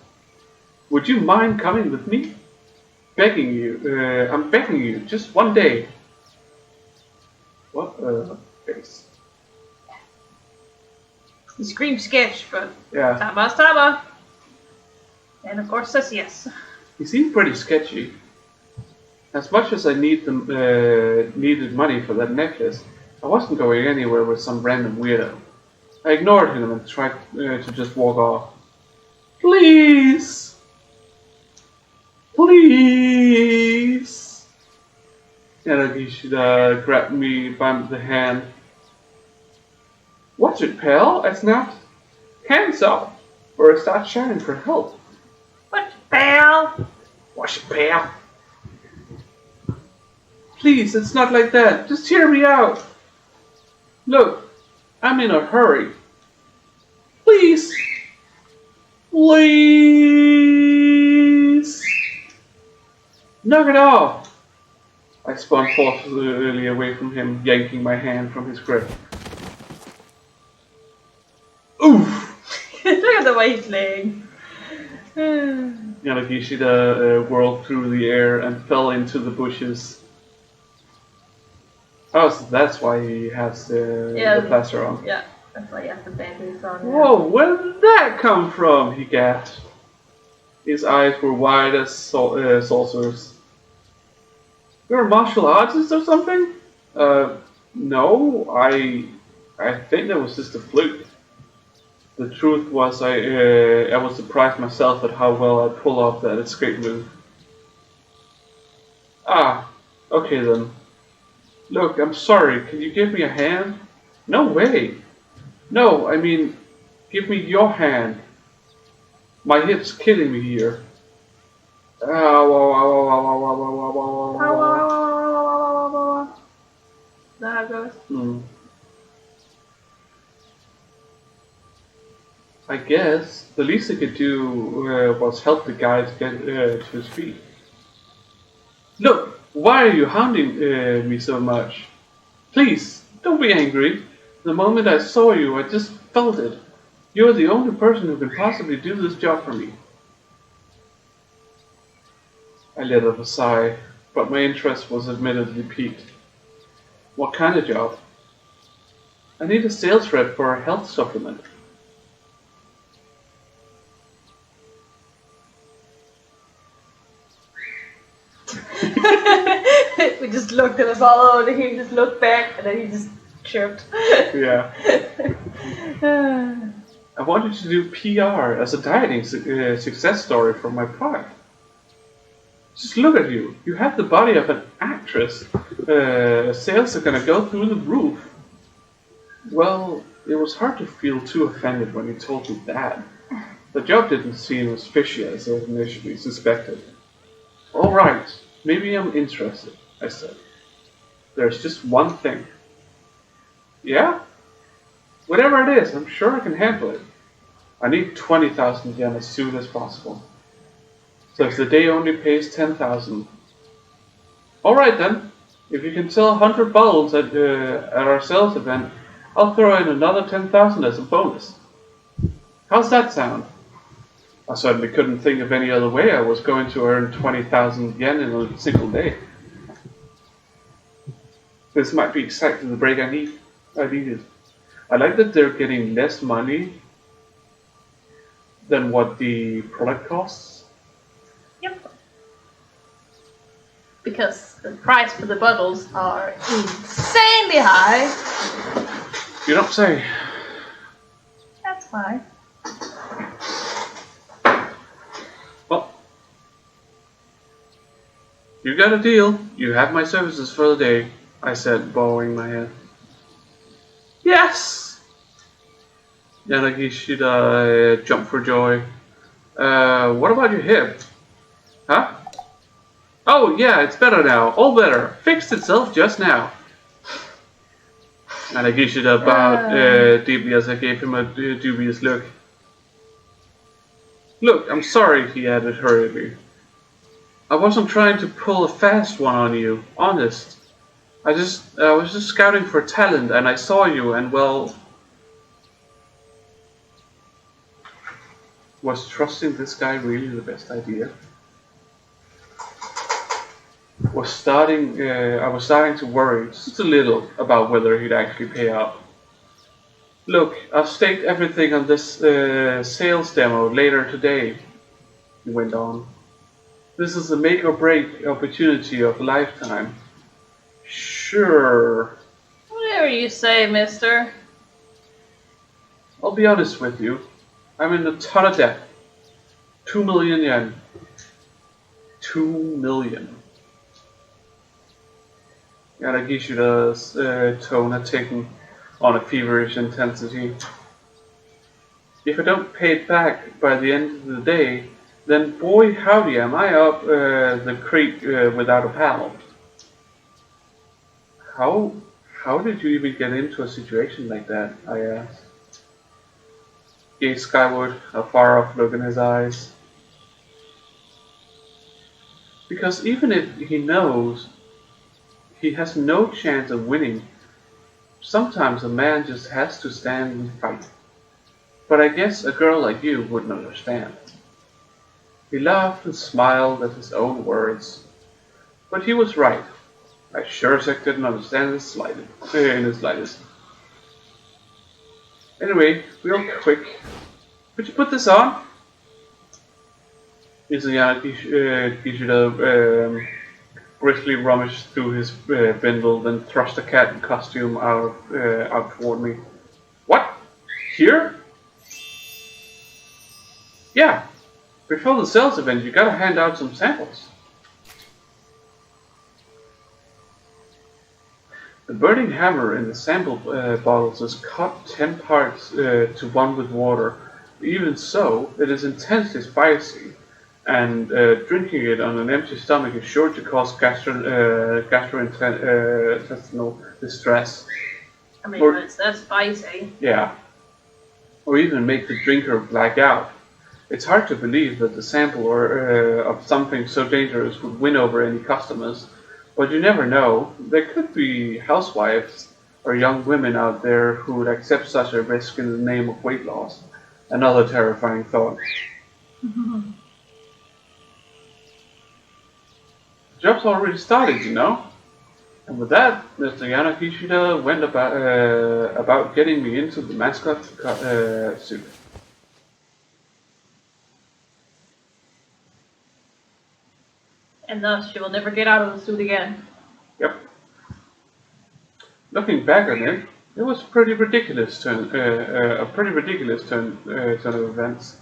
Would you mind coming with me? Begging you. I'm begging you. Just one day. What a face. He screams sketch, but Yeah. Tama. And of course says yes. He seemed pretty sketchy. As much as I needed money for that necklace, I wasn't going anywhere with some random weirdo. I ignored him and tried to just walk off. Please! Please! Yanagishida grabbed me by the hand. Watch it, pal, I snapped. Hands up, or I start shouting for help. What, pal? Watch it, pal. Please, it's not like that. Just hear me out. Look, I'm in a hurry. Please. Please. Knock it off. I spun forcefully away from him, yanking my hand from his grip. Oof! Look at the way he's laying. Yanagishida whirled through the air and fell into the bushes. Oh, so that's why he has the plaster on. Yeah, that's why he has the band-aids on. Whoa, where did that come from? He gasped. His eyes were wide as saucers. You're a martial artist or something? No, I think that was just a fluke. The truth was, I was surprised myself at how well I pulled off that escape move. Ah, okay then. Look, I'm sorry, can you give me a hand? No way! No, I mean, give me your hand. My hip's killing me here. Ow, ow, ow, ow, ow, ow, ow, ow, ow, ow, ow. Is that how it goes? I guess the least I could do was help the guy to get to his feet. Look, why are you hounding me so much? Please, don't be angry. The moment I saw you, I just felt it. You're the only person who can possibly do this job for me. I let out a sigh, but my interest was admittedly piqued. What kind of job? I need a sales rep for a health supplement. We just looked at us all over, and he just looked back, and then he just chirped. Yeah. I wanted to do PR as a dieting success story for my product. Just look at you. You have the body of an actress. Sales are gonna go through the roof. Well, it was hard to feel too offended when he told me that. The job didn't seem as fishy as I initially suspected. Alright, maybe I'm interested, I said. There's just one thing. Yeah? Whatever it is, I'm sure I can handle it. I need 20,000 yen as soon as possible. So if the day only pays 10,000. Alright then, if you can sell 100 bottles at our sales event, I'll throw in another 10,000 as a bonus. How's that sound? I certainly couldn't think of any other way I was going to earn 20,000 yen in a single day. This might be exactly the break I needed. I like that they're getting less money than what the product costs. Yep. Because the price for the bottles are insanely high. You don't say. That's fine. Well, You got a deal. You have my services for the day, I said, bowing my head. Yes! Yanagishida jumped for joy. What about your hip? Huh? Oh, yeah, it's better now. All better. Fixed itself just now. Yanagishida bowed deeply as I gave him a dubious look. Look, I'm sorry, he added hurriedly. I wasn't trying to pull a fast one on you, honest. I was just scouting for talent and I saw you and well, was trusting this guy really the best idea? I was starting to worry just a little about whether he'd actually pay up. Look, I've staked everything on this sales demo later today, he went on. This is a make or break opportunity of a lifetime. Sure. Whatever you say, mister. I'll be honest with you. I'm in a ton of debt. 2 million yen. 2 million. Yanagishida's tone had taken on a feverish intensity. If I don't pay it back by the end of the day, then boy howdy am I up the creek without a paddle. How did you even get into a situation like that? I asked. He gazed skyward, a far off look in his eyes. Because even if he knows he has no chance of winning, sometimes a man just has to stand and fight. But I guess a girl like you wouldn't understand. He laughed and smiled at his own words. But he was right. I sure as heck didn't understand in the slightest. Anyway, real quick, could you put this on? Mizuyana Kishida briskly rummaged through his bindle, then thrust a cat costume out toward me. What? Here? Yeah. Before the sales event, you gotta hand out some samples. The burning hammer in the sample bottles is cut 10 parts to 1 with water. Even so, it is intensely spicy, and drinking it on an empty stomach is sure to cause gastrointestinal distress. I mean, it's that spicy. Yeah. Or even make the drinker black out. It's hard to believe that the sample of something so dangerous would win over any customers. But you never know. There could be housewives or young women out there who would accept such a risk in the name of weight loss. Another terrifying thought. The job's already started, you know. And with that, Mr. Yanakishida went about getting me into the mascot suit. And thus, she will never get out of the suit again. Yep. Looking back on it, it was a pretty ridiculous turn of events.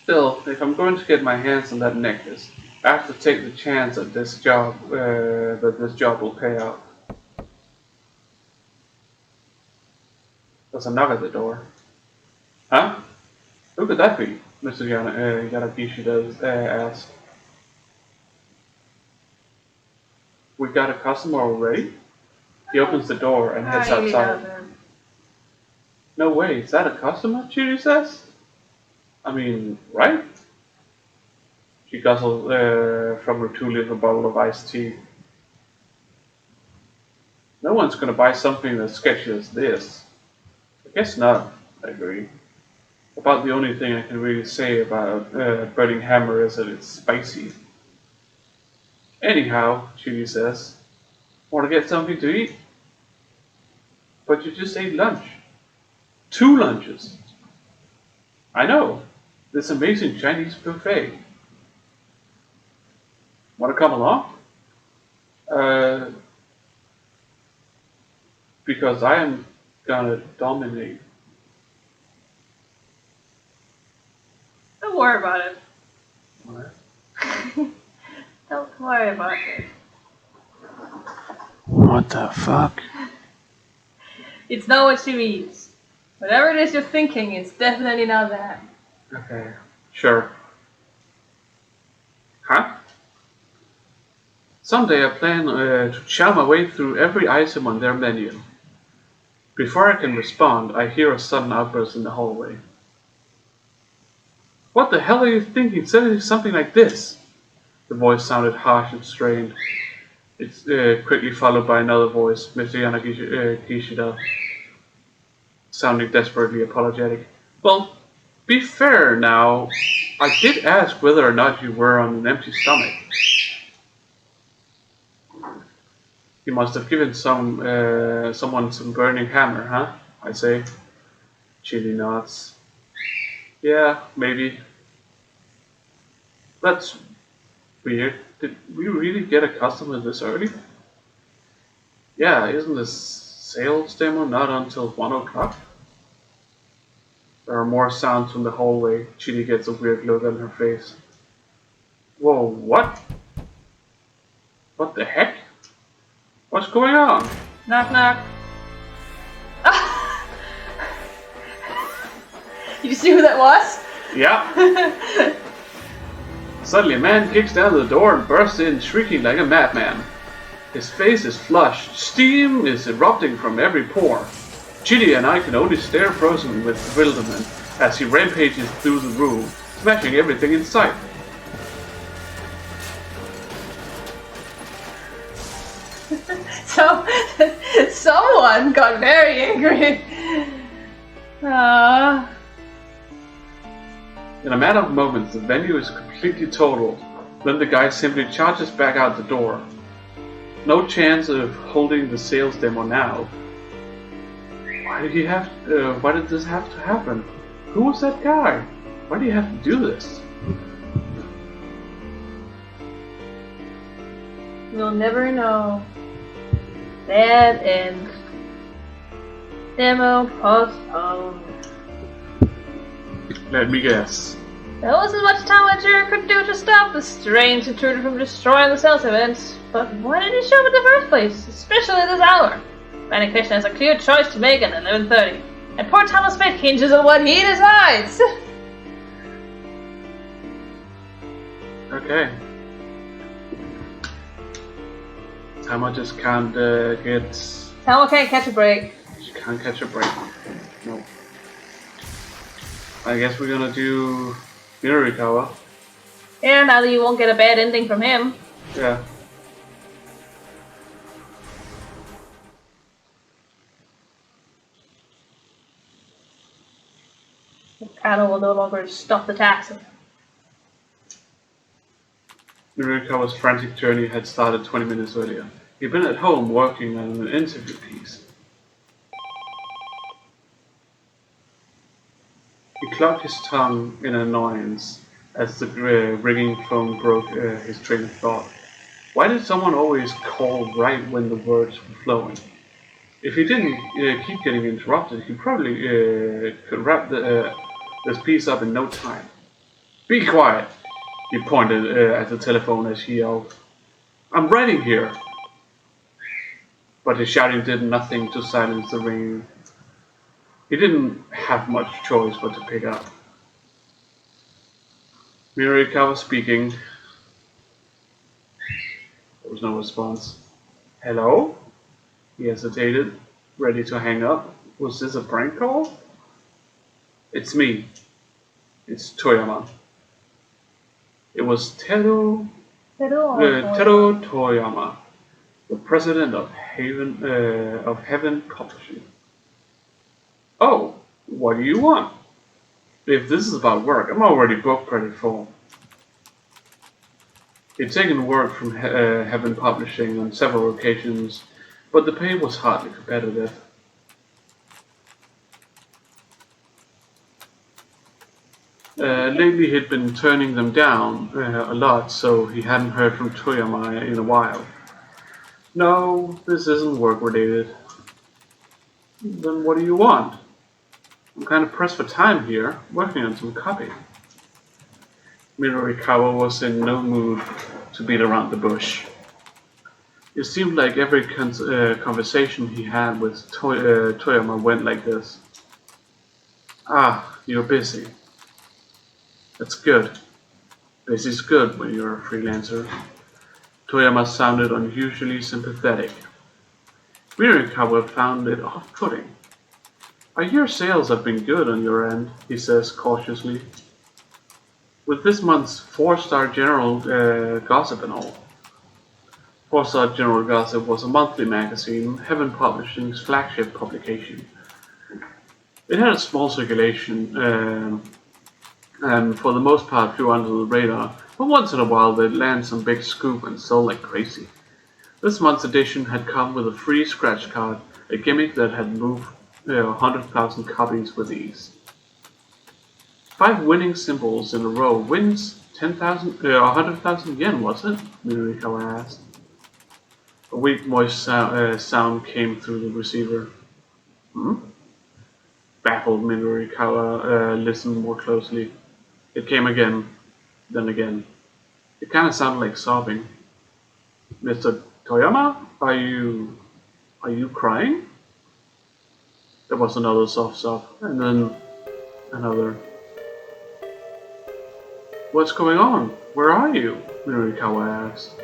Still, if I'm going to get my hands on that necklace, I have to take the chance that this job will pay out. There's a knock at the door. Huh? Who could that be? Mr. Yanagishida asked. We got a customer already? He opens the door and heads outside. No way, is that a customer? Chiri says. I mean, right? She guzzled from her 2-liter bottle of iced tea. No one's gonna buy something as sketchy as this. I guess not, I agree. About the only thing I can really say about Burning Hammer is that it's spicy. Anyhow, Chiri says, want to get something to eat? But you just ate lunch. 2 lunches. I know. This amazing Chinese buffet. Want to come along? Because I am gonna dominate. Don't worry about it. What? Don't worry about it. What the fuck? It's not what she means. Whatever it is you're thinking, it's definitely not that. Okay, sure. Huh? Someday I plan to chow my way through every item on their menu. Before I can respond, I hear a sudden outburst in the hallway. What the hell are you thinking saying something like this? The voice sounded harsh and strained. It's quickly followed by another voice, Mr. Kishida, sounding desperately apologetic. Well, be fair now. I did ask whether or not you were on an empty stomach. You must have given someone some burning hammer, huh? I say. Chili nods. Yeah, maybe. That's weird. Did we really get a customer this early? Yeah, isn't the sales demo not until 1 o'clock? There are more sounds from the hallway. Chili gets a weird look on her face. Whoa, what? What the heck? What's going on? Knock knock. Did you see who that was? Yeah. Suddenly a man kicks down the door and bursts in, shrieking like a madman. His face is flushed. Steam is erupting from every pore. Chili and I can only stare frozen with bewilderment as he rampages through the room, smashing everything in sight. So, someone got very angry. In a matter of moments, the venue is completely totaled. Then the guy simply charges back out the door. No chance of holding the sales demo now. Why did this have to happen? Who was that guy? Why do you have to do this? We'll never know. Bad end. Demo postponed. Let me guess. There wasn't much Tom Ledger could do to stop the strange intruder from destroying the sales event. But why did he show up in the first place, especially at this hour? Manny Krishna has a clear choice to make at 11:30, and poor Thomas fate hinges on what he decides. Okay. Tama just can't Tama can't catch a break. She can't catch a break. No. I guess we're gonna do Mirurikawa. Yeah, now that you won't get a bad ending from him. Yeah. Kano will no longer stop the taxi. Mirurikawa's frantic journey had started 20 minutes earlier. He'd been at home working on an interview piece. He clucked his tongue in annoyance as the ringing phone broke his train of thought. Why did someone always call right when the words were flowing? If he didn't keep getting interrupted, he probably could wrap this piece up in no time. Be quiet! He pointed at the telephone as he yelled, I'm writing here! But his shouting did nothing to silence the ringing. He didn't have much choice but to pick up. Mirurikawa speaking. There was no response. Hello? He hesitated, ready to hang up. Was this a prank call? It's me. It's Toyama. It was Teru Toyama, the president of Heaven Publishing. Oh, what do you want? If this is about work, I'm already booked pretty full. He'd taken work from Heaven Publishing on several occasions, but the pay was hardly competitive. Lately he'd been turning them down a lot, so he hadn't heard from Toyama in a while. No, this isn't work related. Then what do you want? I'm kind of pressed for time here, working on some copy. Mirurikawa was in no mood to beat around the bush. It seemed like every conversation he had with Toyama went like this. Ah, you're busy. That's good. Busy's good when you're a freelancer. Toyama sounded unusually sympathetic. Mirikawa found it off-putting. I hear sales have been good on your end, he says cautiously. With this month's 4-Star General Gossip and all. 4-Star General Gossip was a monthly magazine, Heaven Publishing's flagship publication. It had a small circulation, and for the most part flew under the radar, but once in a while they'd land some big scoop and sell like crazy. This month's edition had come with a free scratch card, a gimmick that had moved 100,000 copies with ease. 5 winning symbols in a row wins 100,000 yen, was it? Mirikawa asked. A weak, moist sound came through the receiver. Hmm? Baffled, Mirikawa listened more closely. It came again, then again. It kind of sounded like sobbing. Mr. Toyama, are you crying? There was another soft sob, and then another. What's going on? Where are you? Mirikawa asked.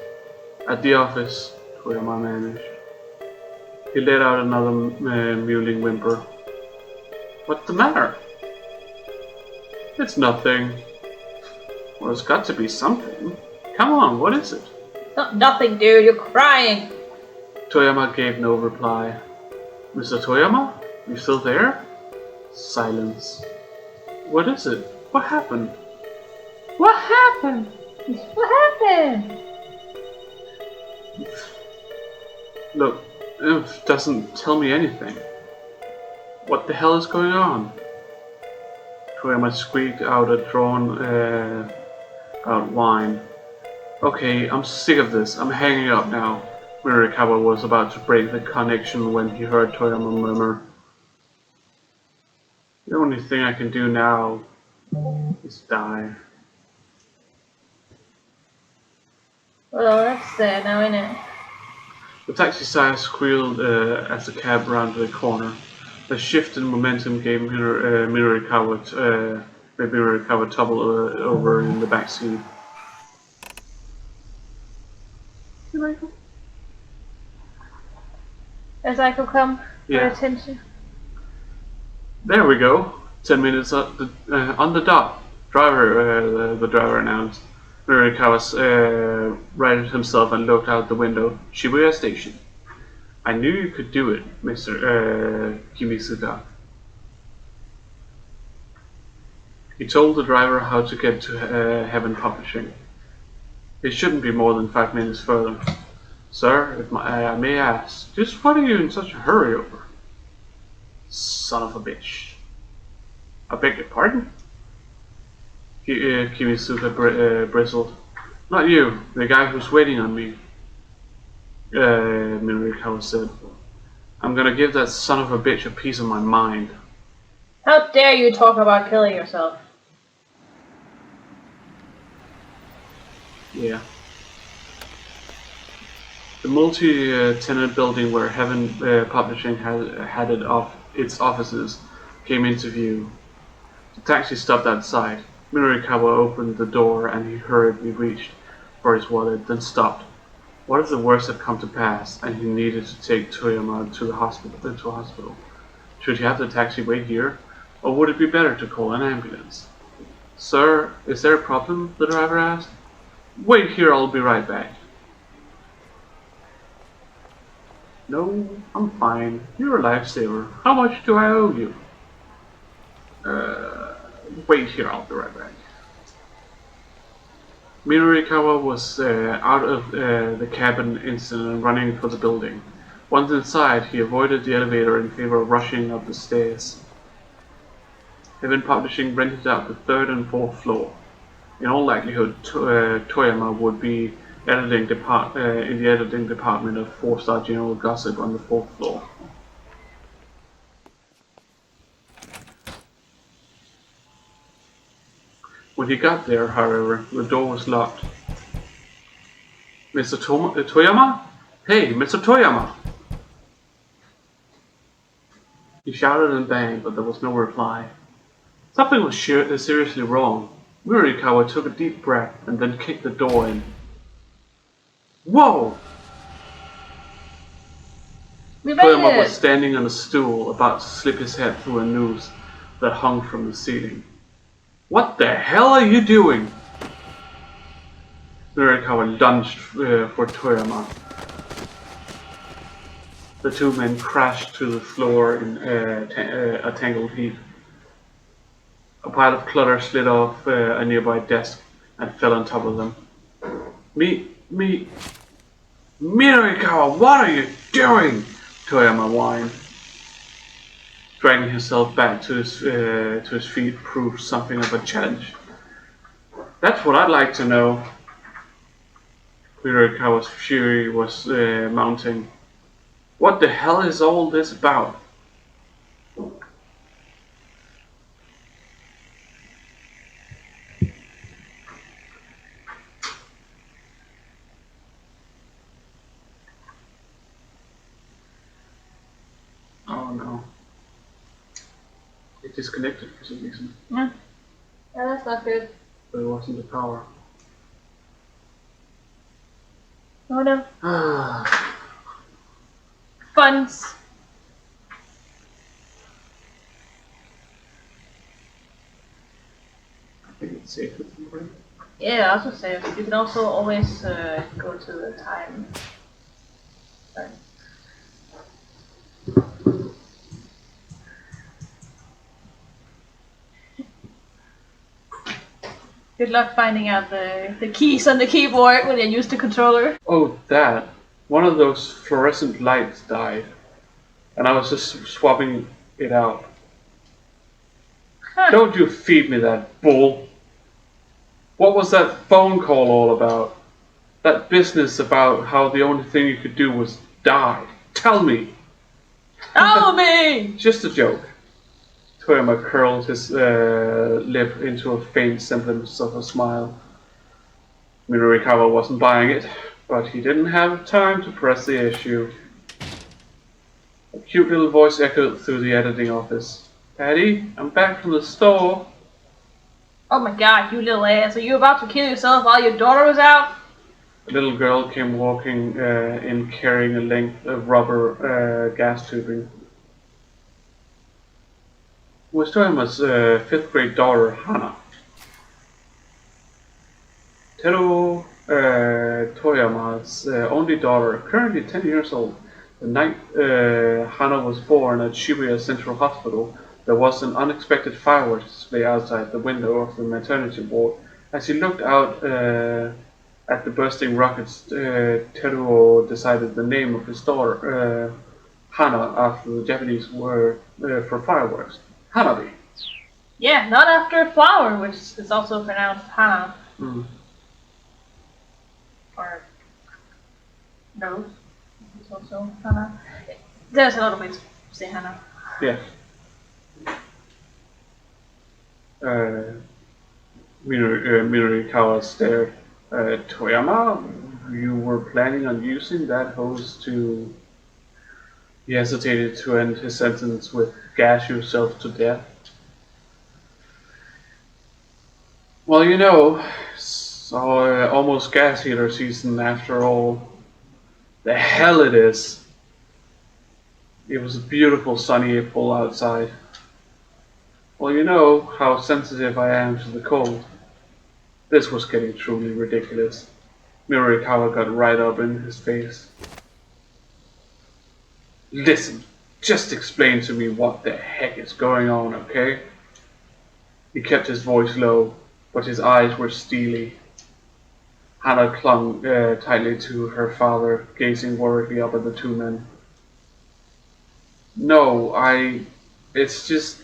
At the office, Toyama managed. He let out another mewling whimper. What's the matter? It's nothing. Well, it's got to be something. Come on, what is it? Not nothing, dude. You're crying. Toyama gave no reply. Mr. Toyama? You still there? Silence. What is it? What happened? What happened? What happened? Look, it doesn't tell me anything. What the hell is going on? Toyama squeaked out a drawn out whine. Okay, I'm sick of this. I'm hanging up now. Mirikawa was about to break the connection when he heard Toyama murmur. The only thing I can do now is die. Well, that's sad now, isn't it? The taxi siren squealed as the cab rounded the corner. The shift in momentum gave Mirikawa topple over in the back seat. As I could come Yeah. for attention. There we go. 10 minutes on the dot. The driver announced. Mirikawa righted himself and looked out the window. Shibuya Station. I knew you could do it, Mr. Kimisuga. He told the driver how to get to Heaven Publishing. It shouldn't be more than 5 minutes further. Sir, if I may ask, just what are you in such a hurry over? Son of a bitch. I beg your pardon? Kimisuga bristled. Not you, the guy who's waiting on me. Mirikawa said. I'm gonna give that son of a bitch a piece of my mind. How dare you talk about killing yourself? Yeah. The multi-tenant building where Heaven Publishing had its offices came into view. The taxi stopped outside. Mirikawa opened the door and he hurriedly reached for his wallet, then stopped. What if the worst had come to pass and he needed to take Toyama to the hospital? Should he have the taxi wait here, or would it be better to call an ambulance? Sir, is there a problem? The driver asked. Wait here, I'll be right back. No, I'm fine. You're a lifesaver. How much do I owe you? Wait here, I'll be right back. Mirikawa was out of the cabin instant and running for the building. Once inside, he avoided the elevator in favor of rushing up the stairs. Heaven Publishing rented out the 3rd and 4th floor. In all likelihood, Toyama would be in the editing department of 4-Star General Gossip on the 4th floor. When he got there, however, the door was locked. Mr. Toyama? Hey, Mr. Toyama! He shouted and banged, but there was no reply. Something was seriously wrong. Murikawa took a deep breath and then kicked the door in. Whoa! Toyama was standing on a stool, about to slip his head through a noose that hung from the ceiling. What the hell are you doing? Murikawa lunged for Toyama. The two men crashed to the floor in a tangled heap. A pile of clutter slid off a nearby desk and fell on top of them. Murikawa, what are you doing? Toyama whined. Dragging himself back to his feet proved something of a challenge. That's what I'd like to know. Murikawa's fury was mounting. What the hell is all this about? Oh no. It disconnected for some reason. Yeah, that's not good. But it wasn't the power. Oh no. Funds. I think it's safe with the brain. Yeah, I was gonna say, you can also always go to the time. Sorry. Good luck finding out the keys on the keyboard when you use the controller. Oh, that. One of those fluorescent lights died. And I was just swapping it out. Huh. Don't you feed me that bull. What was that phone call all about? That business about how the only thing you could do was die. Tell me. Tell me! Just a joke. Toyama curled his lip into a faint semblance of a smile. Murikawa wasn't buying it, but he didn't have time to press the issue. A cute little voice echoed through the editing office. Patty, I'm back from the store. Oh my god, you little ass, are you about to kill yourself while your daughter was out? A little girl came walking in carrying a length of rubber gas tubing. It was Toyama's 5th grade daughter, Hana. Teru Toyama's only daughter, currently 10 years old. The night Hana was born at Shibuya Central Hospital, there was an unexpected fireworks display outside the window of the maternity ward. As he looked out at the bursting rockets, Teruo decided the name of his daughter, Hana, after the Japanese word for fireworks. Hanabi. Yeah, not after a flower, which is also pronounced Hana. Mm. Or no, it's also Hana. There's a lot of ways to say Hana. Yeah. Murikawa stared. Toyama, you were planning on using that hose to... He hesitated to end his sentence with gas yourself to death. Well, you know, it's almost gas heater season after all. The hell it is. It was a beautiful sunny April outside. Well, you know how sensitive I am to the cold. This was getting truly ridiculous. Murikawa got right up in his face. Listen, just explain to me what the heck is going on, okay? He kept his voice low, but his eyes were steely. Hana clung tightly to her father, gazing worriedly up at the two men. No, it's just...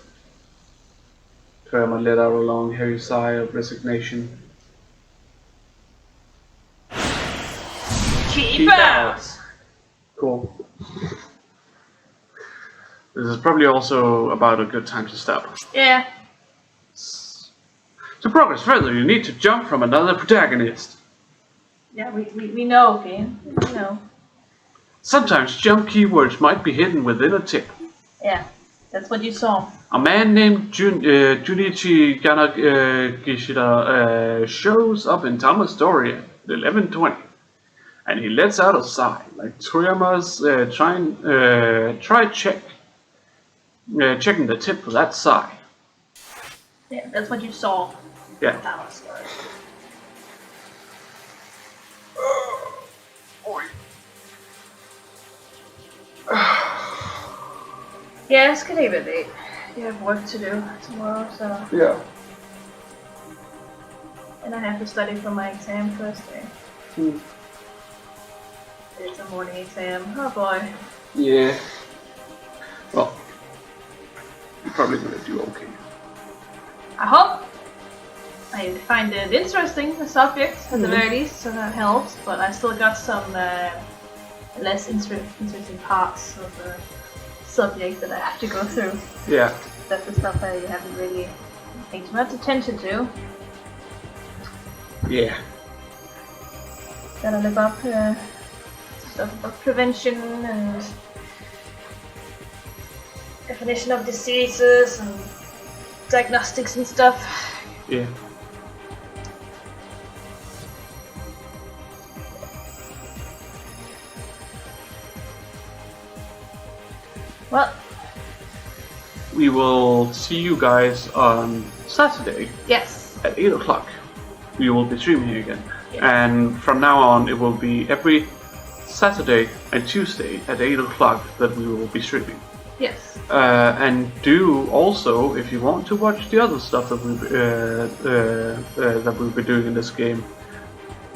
Toyama let out a long, heavy sigh of resignation. Keep out! Cool. This is probably also about a good time to stop. Yeah. To progress further, you need to jump from another protagonist. Yeah, we know, Kane. We know. Sometimes jump keywords might be hidden within a tip. Yeah, that's what you saw. A man named Junichi Gishida shows up in Tama's story at 11:20, and he lets out a sigh, like Toyama's checking the tip for that sigh. Yeah, that's what you saw. Yeah. That was good. Yeah, it's getting a bit late. You have work to do tomorrow, so. Yeah. And I have to study for my exam Thursday. It's a morning exam. Oh boy. Yeah. Well, you're probably gonna do okay. I hope. I find it interesting, the subject, at the very least, so that helps. But I still got some less interesting parts of the subject that I have to go through. Yeah. That's the stuff I haven't really paid too much attention to. Yeah. Gotta look up stuff about prevention and definition of diseases and diagnostics and stuff. Yeah. Well, We will see you guys on Saturday yes. at 8 o'clock. We will be streaming again. Yes. And from now on, it will be every Saturday and Tuesday at 8 o'clock that we will be streaming. Yes. And do also, if you want to watch the other stuff that we'll be doing in this game,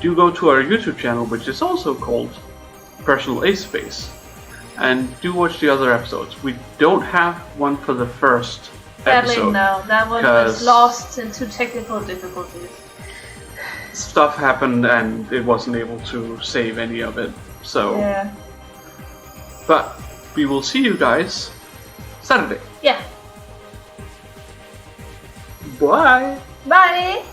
do go to our YouTube channel, which is also called Personal Ace Space, and do watch the other episodes. We don't have one for the first Sadly, episode. no. That one was lost into technical difficulties. Stuff happened and it wasn't able to save any of it. So, Yeah. but we will see you guys Saturday. Yeah. Bye. Bye.